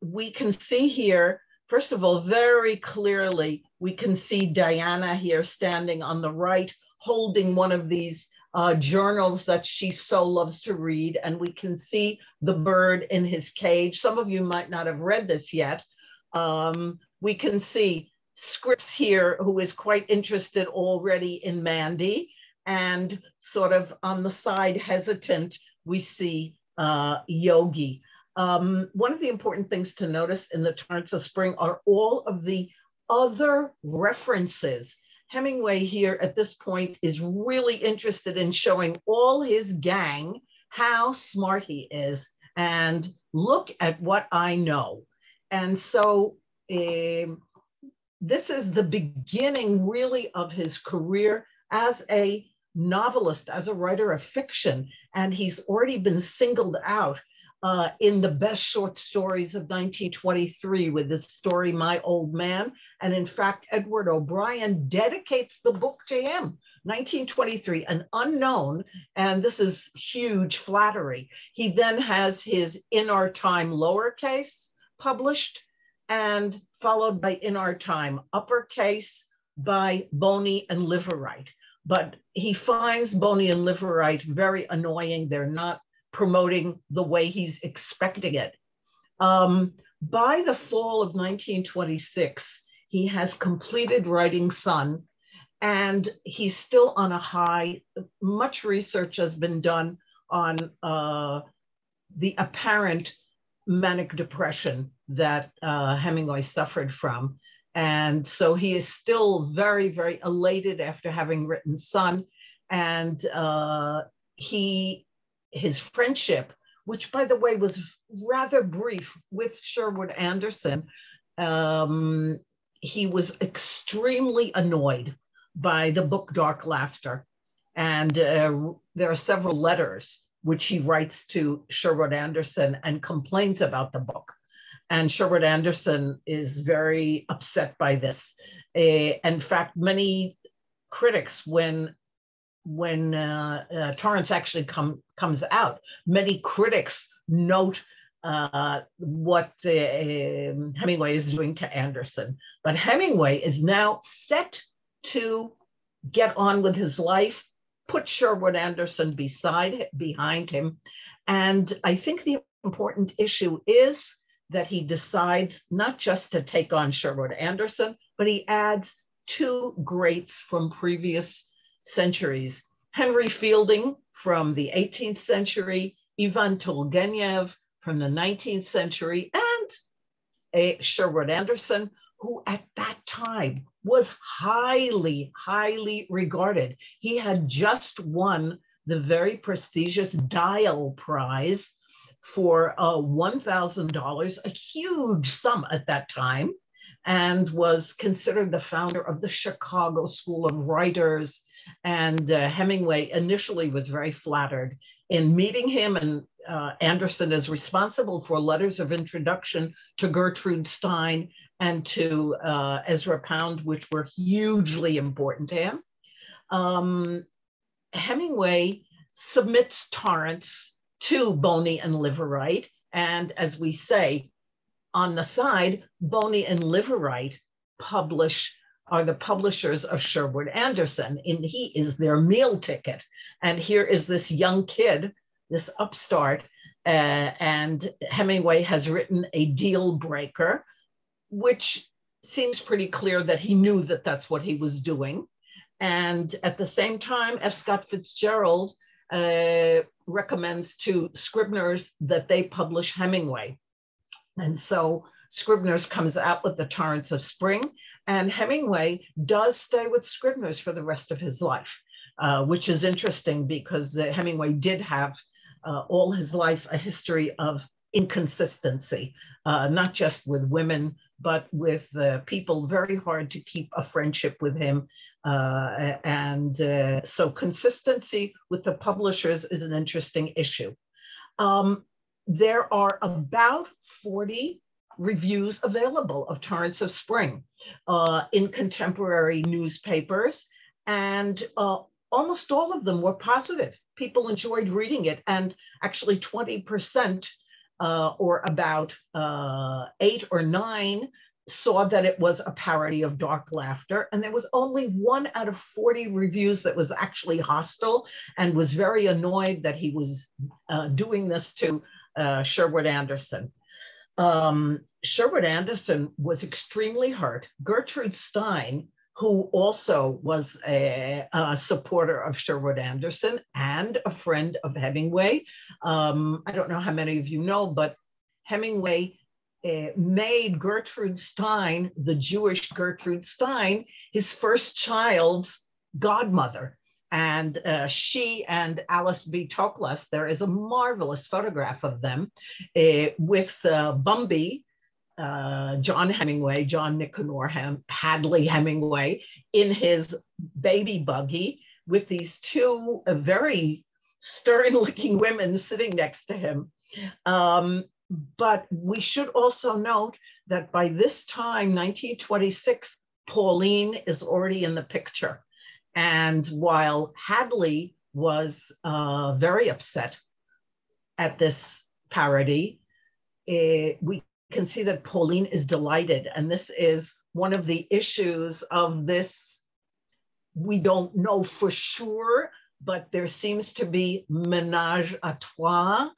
we can see here, first of all, very clearly, we can see Diana here standing on the right, holding one of these journals that she so loves to read. And we can see the bird in his cage. Some of you might not have read this yet. We can see Scripps here, who is quite interested already in Mandy. And sort of on the side, hesitant, we see Yogi. One of the important things to notice in the Torrents of Spring are all of the other references. Hemingway here at this point is really interested in showing all his gang how smart he is and look at what I know. And so this is the beginning really of his career as a novelist, as a writer of fiction. And he's already been singled out in the best short stories of 1923 with this story, My Old Man. And in fact, Edward O'Brien dedicates the book to him, 1923, an unknown, and this is huge flattery. He then has his In Our Time lowercase published and followed by In Our Time uppercase by Boni and Liveright. But he finds Boni and Liveright very annoying. They're not promoting the way he's expecting it. By the fall of 1926, he has completed writing Son, and he's still on a high. Much research has been done on the apparent manic depression that Hemingway suffered from. And so he is still very, very elated after having written Son. And his friendship, which by the way was rather brief with Sherwood Anderson, he was extremely annoyed by the book Dark Laughter. And there are several letters which he writes to Sherwood Anderson and complains about the book. And Sherwood Anderson is very upset by this. In fact, many critics, when Torrents actually comes out, many critics note what Hemingway is doing to Anderson. But Hemingway is now set to get on with his life, put Sherwood Anderson behind him. And I think the important issue is that he decides not just to take on Sherwood Anderson, but he adds two greats from previous centuries: Henry Fielding from the 18th century, Ivan Turgenev from the 19th century, and Sherwood Anderson, who at that time was highly, highly regarded. He had just won the very prestigious Dial Prize for $1,000, a huge sum at that time. and was considered the founder of the Chicago School of Writers. And Hemingway initially was very flattered in meeting him, and Anderson is responsible for letters of introduction to Gertrude Stein and to Ezra Pound, which were hugely important to him. Hemingway submits Torrents to Boni and Liveright, and as we say on the side, Boni and Liveright are the publishers of Sherwood Anderson, and he is their meal ticket. And here is this young kid, this upstart, and Hemingway has written a deal breaker, which seems pretty clear that he knew that that's what he was doing. And at the same time, F. Scott Fitzgerald recommends to Scribner's that they publish Hemingway. And so Scribner's comes out with the Torrents of Spring, and Hemingway does stay with Scribner's for the rest of his life, which is interesting because Hemingway did have all his life a history of inconsistency, not just with women, but with people. Very hard to keep a friendship with him. So consistency with the publishers is an interesting issue. There are about 40 reviews available of Torrents of Spring in contemporary newspapers, and almost all of them were positive. People enjoyed reading it, and actually 20% or about 8 or 9 saw that it was a parody of Dark Laughter, and there was only 1 out of 40 reviews that was actually hostile and was very annoyed that he was doing this to Sherwood Anderson. Sherwood Anderson was extremely hurt. Gertrude Stein, who also was a supporter of Sherwood Anderson and a friend of Hemingway. I don't know how many of you know, but Hemingway made Gertrude Stein, the Jewish Gertrude Stein, his first child's godmother. And she and Alice B. Toklas, there is a marvelous photograph of them with Bumby, John Hemingway, John Nicanor Hadley Hemingway, in his baby buggy with these 2 very stern-looking women sitting next to him. But we should also note that by this time, 1926, Pauline is already in the picture. And while Hadley was very upset at this parody, we can see that Pauline is delighted. And this is one of the issues of this. We don't know for sure, but there seems to be ménage à trois,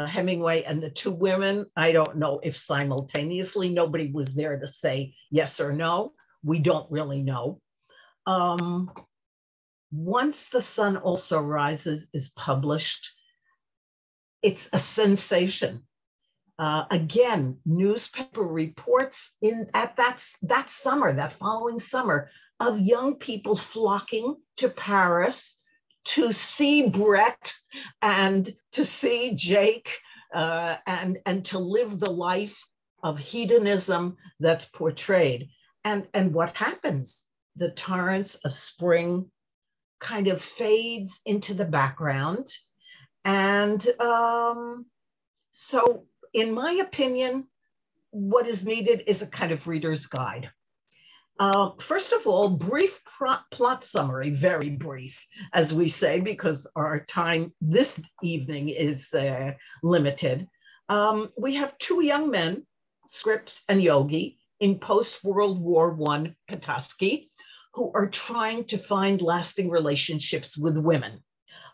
Hemingway and the 2 women. I don't know if simultaneously. Nobody was there to say yes or no. We don't really know. Once The Sun Also Rises is published, it's a sensation. Again, newspaper reports at that summer, that following summer, of young people flocking to Paris to see Brett and to see Jake and to live the life of hedonism that's portrayed. And what happens? The Torrents of Spring kind of fades into the background. And so in my opinion, what is needed is a kind of reader's guide. First of all, brief plot summary, very brief, as we say, because our time this evening is limited. We have 2 young men, Scripps and Yogi, in post-World War I Petoskey, who are trying to find lasting relationships with women.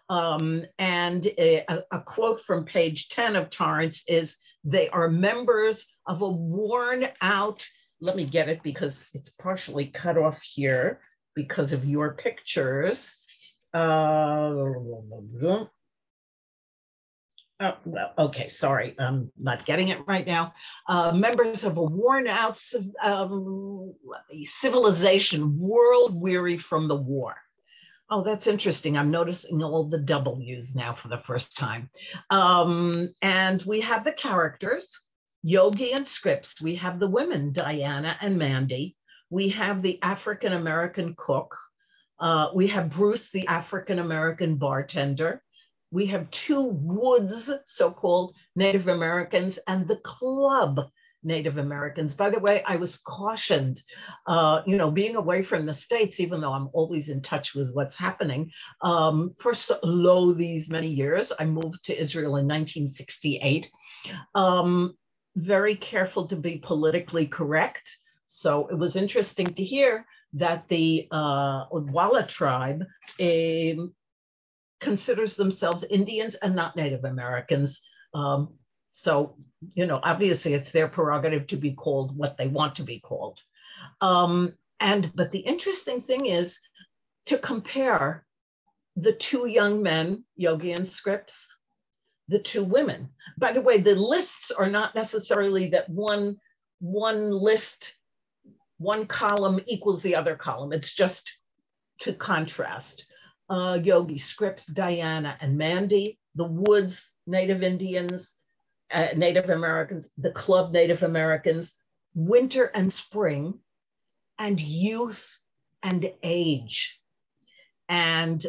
And a quote from page 10 of Torrents is, they are members of a worn out, let me get it because it's partially cut off here because of your pictures. Well, okay, sorry, I'm not getting it right now. Members of a worn out civilization, world weary from the war. Oh, that's interesting. I'm noticing all the W's now for the first time. And we have the characters. Yogi and Scripps, we have the women, Diana and Mandy. We have the African-American cook. We have Bruce, the African-American bartender. We have two Woods, so-called Native Americans, and the club Native Americans. By the way, I was cautioned, being away from the States, even though I'm always in touch with what's happening, for these many years. I moved to Israel in 1968. Very careful to be politically correct. So it was interesting to hear that the Walla tribe considers themselves Indians and not Native Americans. So, obviously it's their prerogative to be called what they want to be called. But the interesting thing is to compare the two young men, Yogi and Scripps, the two women. By the way, the lists are not necessarily that one list, one column equals the other column. It's just to contrast. Yogi, Scripps, Diana, and Mandy, the Woods, Native Indians, Native Americans, the club Native Americans, winter and spring, and youth and age. And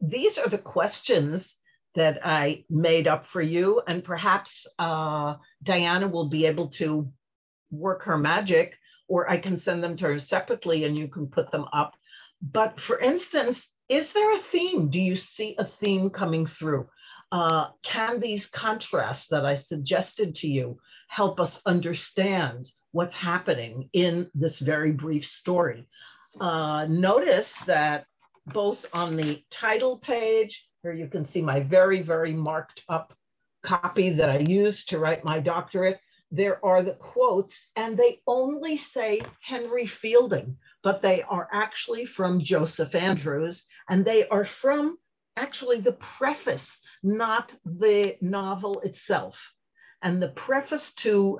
these are the questions that I made up for you. And perhaps Diana will be able to work her magic, or I can send them to her separately and you can put them up. But for instance, is there a theme? Do you see a theme coming through? Can these contrasts that I suggested to you help us understand what's happening in this very brief story? Notice that both on the title page, here you can see my very, very marked up copy that I used to write my doctorate. There are the quotes, and they only say Henry Fielding, but they are actually from Joseph Andrews, and they are from actually the preface, not the novel itself. And the preface to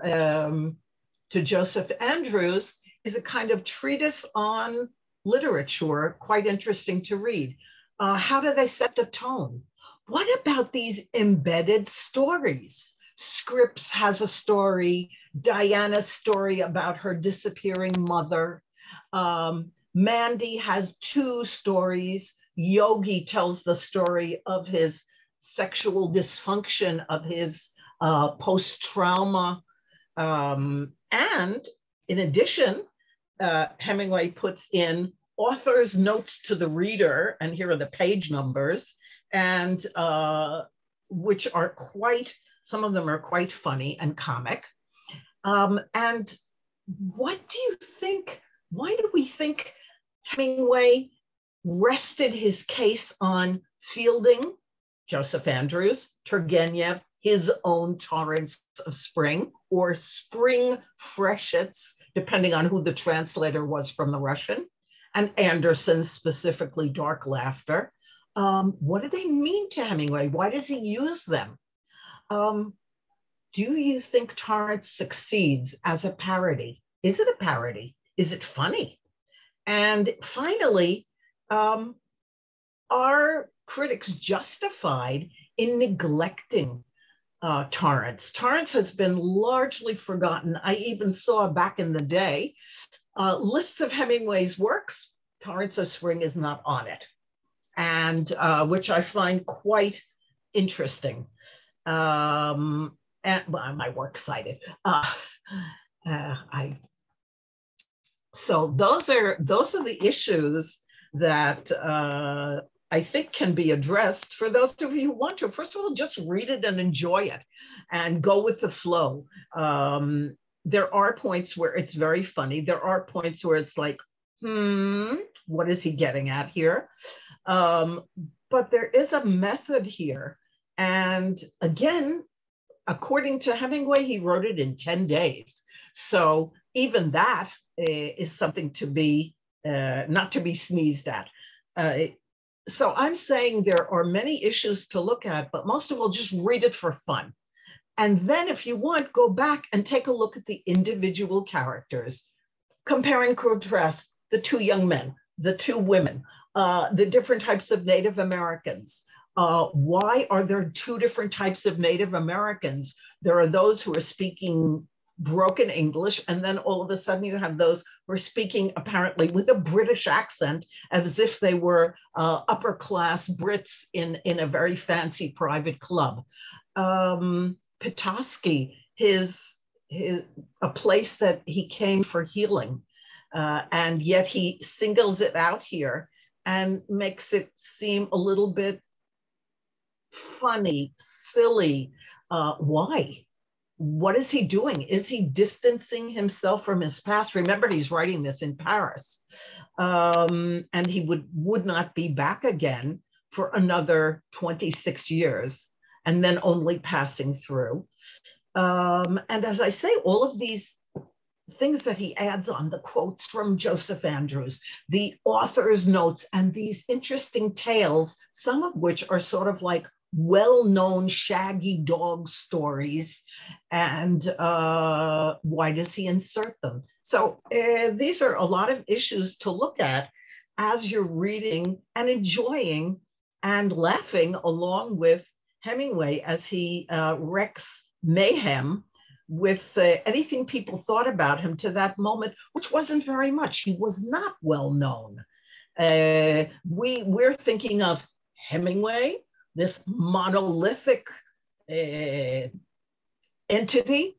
Joseph Andrews is a kind of treatise on literature, quite interesting to read. How do they set the tone? What about these embedded stories? Scripps has a story, Diana's story about her disappearing mother. Mandy has two stories. Yogi tells the story of his sexual dysfunction, of his post-trauma. And in addition, Hemingway puts in author's notes to the reader, and here are the page numbers, and which are quite, some of them are quite funny and comic. And what do you think, why do we think Hemingway rested his case on Fielding, Joseph Andrews, Turgenev, his own Torrents of Spring, or Spring Freshets, depending on who the translator was from the Russian, and Anderson, specifically Dark Laughter? What do they mean to Hemingway? Why does he use them? Do you think Torrents succeeds as a parody? Is it a parody? Is it funny? And finally, are critics justified in neglecting Torrents? Torrents has been largely forgotten. I even saw back in the day lists of Hemingway's works. Torrents of Spring is not on it, and which I find quite interesting. And well, my works cited. So those are the issues that I think can be addressed for those of you who want to. First of all, just read it and enjoy it and go with the flow. There are points where it's very funny. There are points where it's like, what is he getting at here? But there is a method here. And again, according to Hemingway, he wrote it in 10 days. So even that is something to be, not to be sneezed at. So I'm saying there are many issues to look at, but most of all, just read it for fun. And then if you want, go back and take a look at the individual characters, compare and contrast the two young men, the two women, the different types of Native Americans, Why are there two different types of Native Americans? There are those who are speaking broken English, and then all of a sudden you have those who are speaking apparently with a British accent, as if they were upper class Brits in a very fancy private club. Petoskey, a place that he came for healing, and yet he singles it out here and makes it seem a little bit funny, silly. Why? What is he doing? Is he distancing himself from his past? Remember, he's writing this in Paris, and he would not be back again for another 26 years, and then only passing through. And as I say, all of these things that he adds on, the quotes from Joseph Andrews, the author's notes, and these interesting tales, some of which are sort of like well-known shaggy dog stories. And why does he insert them? So these are a lot of issues to look at as you're reading and enjoying and laughing along with Hemingway as he wreaks mayhem with anything people thought about him to that moment, which wasn't very much. He was not well known. We're thinking of Hemingway, this monolithic entity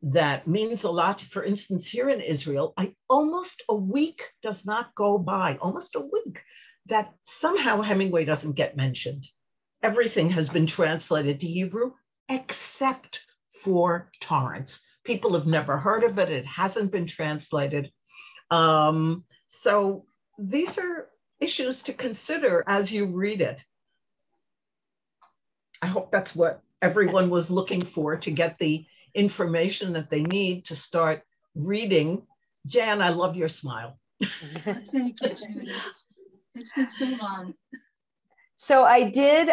that means a lot. For instance, here in Israel, almost a week does not go by, almost a week, that somehow Hemingway doesn't get mentioned. Everything has been translated to Hebrew except for Torrents. People have never heard of it. It hasn't been translated. So these are issues to consider as you read it. I hope that's what everyone was looking for, to get the information that they need to start reading. Jan, I love your smile. Thank you, Judy. It's been so long. So I did,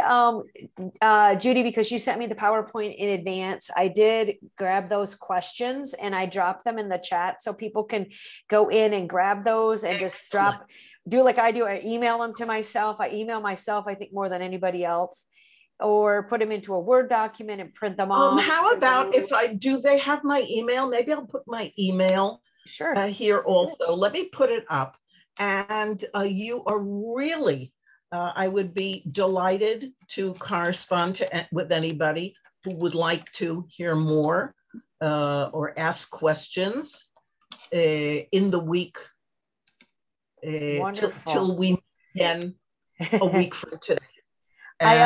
Judy, because you sent me the PowerPoint in advance, I did grab those questions and I dropped them in the chat so people can go in and grab those and just do like I do. I email them to myself. I email myself, I think, more than anybody else, or put them into a Word document and print them off. How about if they have my email? Maybe I'll put my email here also. Let me put it up. And you are really, I would be delighted to correspond with anybody who would like to hear more or ask questions in the week till we begin a week from today. I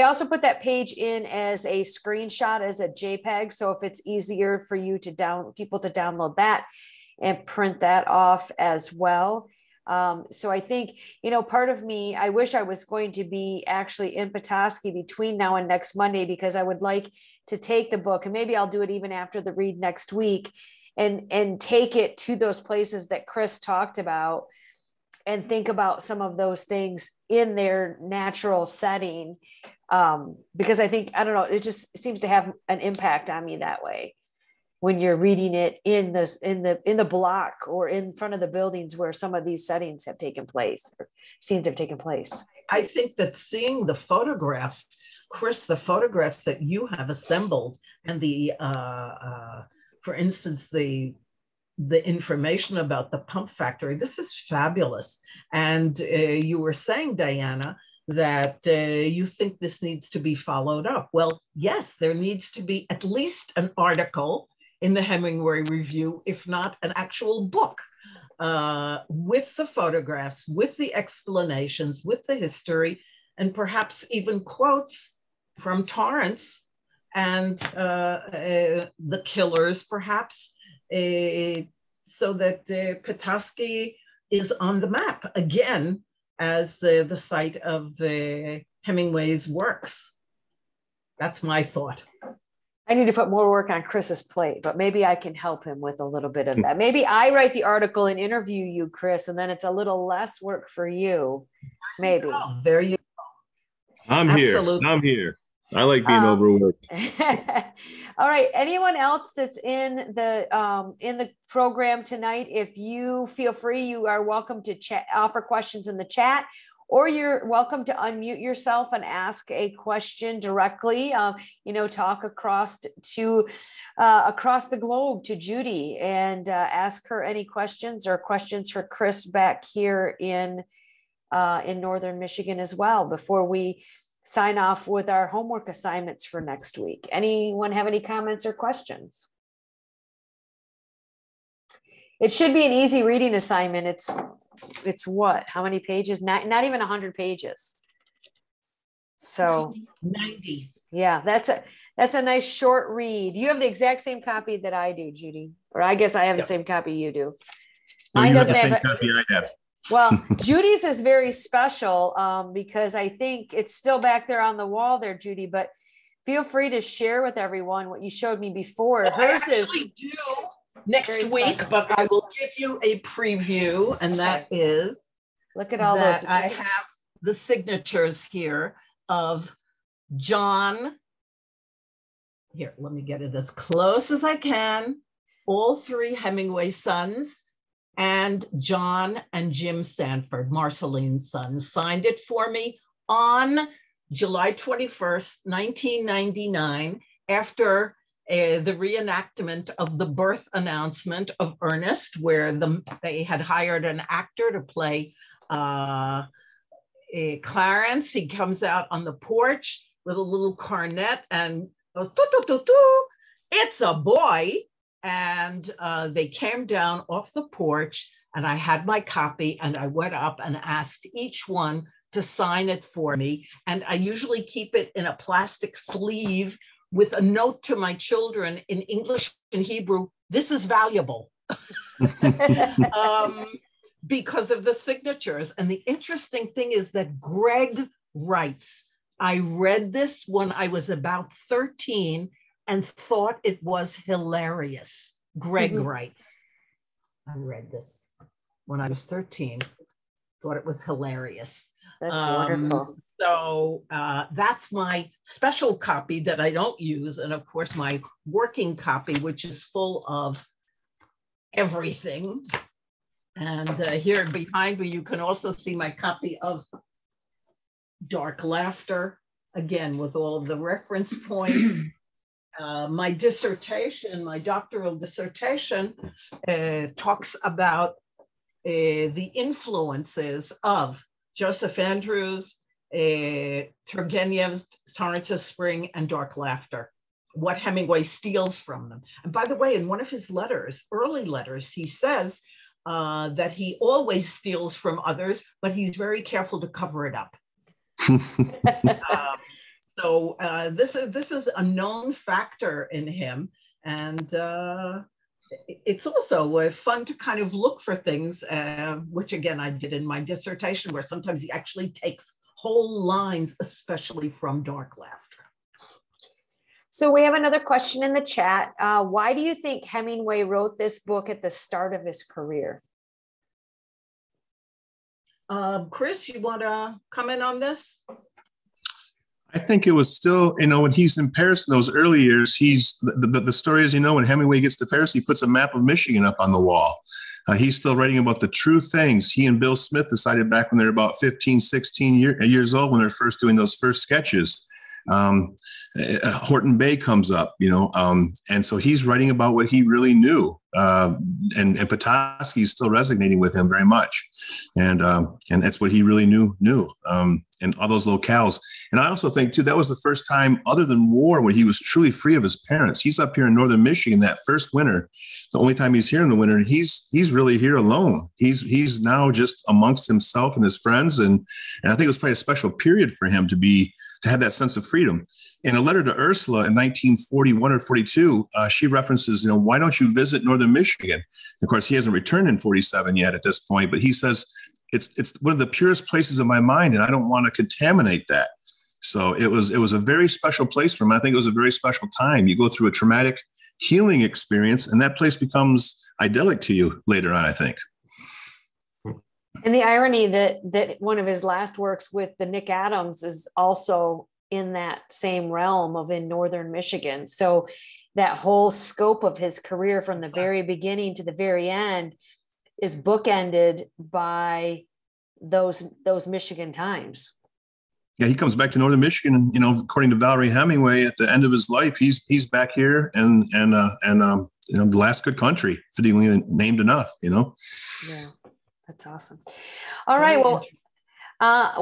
also put that page in as a screenshot, as a JPEG. So if it's easier for you to people to download that and print that off as well. So I think, part of me, I wish I was going to be actually in Petoskey between now and next Monday, because I would like to take the book, and maybe I'll do it even after the read next week, and take it to those places that Chris talked about and think about some of those things in their natural setting. Because I think, I don't know, it just seems to have an impact on me that way, when you're reading it in the block or in front of the buildings where some of these settings have taken place, or scenes have taken place. I think that seeing the photographs, Chris, the photographs that you have assembled, and the, for instance, the information about the pump factory, this is fabulous. And you were saying, Diana, that you think this needs to be followed up. Well, yes, there needs to be at least an article in the Hemingway Review, if not an actual book, with the photographs, with the explanations, with the history, and perhaps even quotes from Torrents and the killers, perhaps, so that Petoskey is on the map again as the site of Hemingway's works. That's my thought. I need to put more work on Chris's plate, but maybe I can help him with a little bit of that. Maybe I write the article and interview you, Chris, and then it's a little less work for you. Maybe. There you go. I'm here. I like being overworked. All right. Anyone else that's in the program tonight, if you feel free, you are welcome to offer questions in the chat, or you're welcome to unmute yourself and ask a question directly, talk across the globe to Judy and ask her any questions or questions for Chris back here in Northern Michigan as well, before we sign off with our homework assignments for next week. Anyone have any comments or questions? It should be an easy reading assignment. It's what? How many pages? Not even 100 pages. So 90. Yeah, that's a nice short read. You have the exact same copy that I do, Judy, or I guess I have the same copy you do. No, you have the same copy I have. Well, Judy's is very special because I think it's still back there on the wall there, Judy, but feel free to share with everyone what you showed me before. Well, Hers I actually do next week, special. But I will give you a preview, and that is, look at all those. I have the signatures here of John. Here, let me get it as close as I can. All three Hemingway sons, and John and Jim Sanford, Marceline's sons, signed it for me on July 21st, 1999, after the reenactment of the birth announcement of Ernest, where they had hired an actor to play Clarence. He comes out on the porch with a little cornet and goes, "Toot, toot, toot, toot. It's a boy." And they came down off the porch, and I had my copy, and I went up and asked each one to sign it for me. And I usually keep it in a plastic sleeve with a note to my children in English and Hebrew: "This is valuable." Because of the signatures. And the interesting thing is that Greg writes, "I read this when I was about 13 and thought it was hilarious." Greg writes, "I read this when I was 13, thought it was hilarious." That's wonderful. So that's my special copy that I don't use. And of course, my working copy, which is full of everything. And here behind me, you can also see my copy of Dark Laughter, again, with all of the reference points. My dissertation, my doctoral dissertation, talks about the influences of Joseph Andrews, Turgenev's Torrents of Spring, and Dark Laughter, what Hemingway steals from them. And by the way, in one of his letters, early letters, he says that he always steals from others, but he's very careful to cover it up. So this is a known factor in him, and it's also fun to kind of look for things, which again I did in my dissertation, where sometimes he actually takes whole lines, especially from Dark Laughter. So we have another question in the chat. Why do you think Hemingway wrote this book at the start of his career? Chris, you want to comment on this? I think it was still, when he's in Paris in those early years, the story is, when Hemingway gets to Paris, he puts a map of Michigan up on the wall. He's still writing about the true things. He and Bill Smith decided back when they were about 15, 16 years old, when they're first doing those first sketches. Horton Bay comes up, and so he's writing about what he really knew. And Petoskey is still resonating with him very much. And that's what he really knew. And all those locales. And I also think too, that was the first time other than war when he was truly free of his parents. He's up here in Northern Michigan that first winter, the only time he's here in the winter, and he's really here alone. He's now just amongst himself and his friends. And I think it was probably a special period for him to have that sense of freedom. In a letter to Ursula in 1941 or 42, she references, why don't you visit Northern Michigan? Of course, he hasn't returned in 47 yet at this point, but he says, it's one of the purest places in my mind, and I don't want to contaminate that. So it was a very special place for him. I think it was a very special time. You go through a traumatic healing experience, and that place becomes idyllic to you later on, I think. And the irony that one of his last works with the Nick Adams is also in that same realm of in Northern Michigan. So that whole scope of his career from the very beginning to the very end is bookended by those Michigan times. Yeah, he comes back to Northern Michigan, and according to Valerie Hemingway, at the end of his life, he's back here, and the last good country, fittingly named enough. Yeah, that's awesome. All right, well,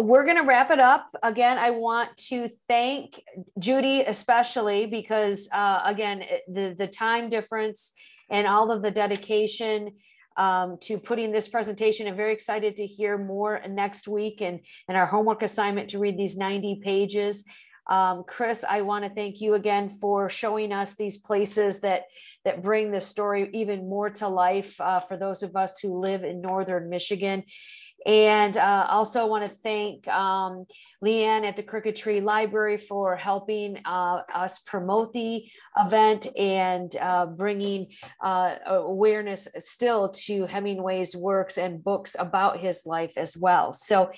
we're going to wrap it up. Again, I want to thank Judy especially because again, the time difference and all of the dedication to putting this presentation. I'm very excited to hear more next week and our homework assignment to read these 90 pages. Chris, I want to thank you again for showing us these places that bring the story even more to life for those of us who live in Northern Michigan. And also want to thank Leanne at the Crooked Tree Library for helping us promote the event and bringing awareness still to Hemingway's works and books about his life as well. So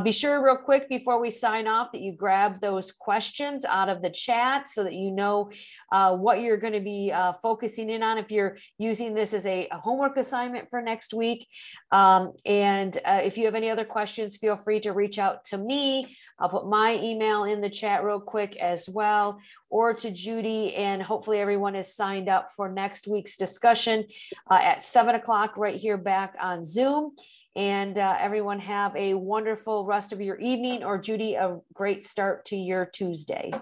be sure real quick before we sign off that you grab those questions out of the chat so that you know what you're going to be focusing in on if you're using this as a homework assignment for next week. If you have any other questions, feel free to reach out to me. I'll put my email in the chat real quick as well, or to Judy, and hopefully everyone is signed up for next week's discussion at 7 o'clock right here back on Zoom. And everyone have a wonderful rest of your evening, or Judy, a great start to your Tuesday.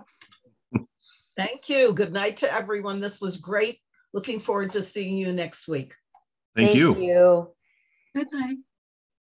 Thank you. Good night to everyone. This was great. Looking forward to seeing you next week. Thank you. Thank you. Good night.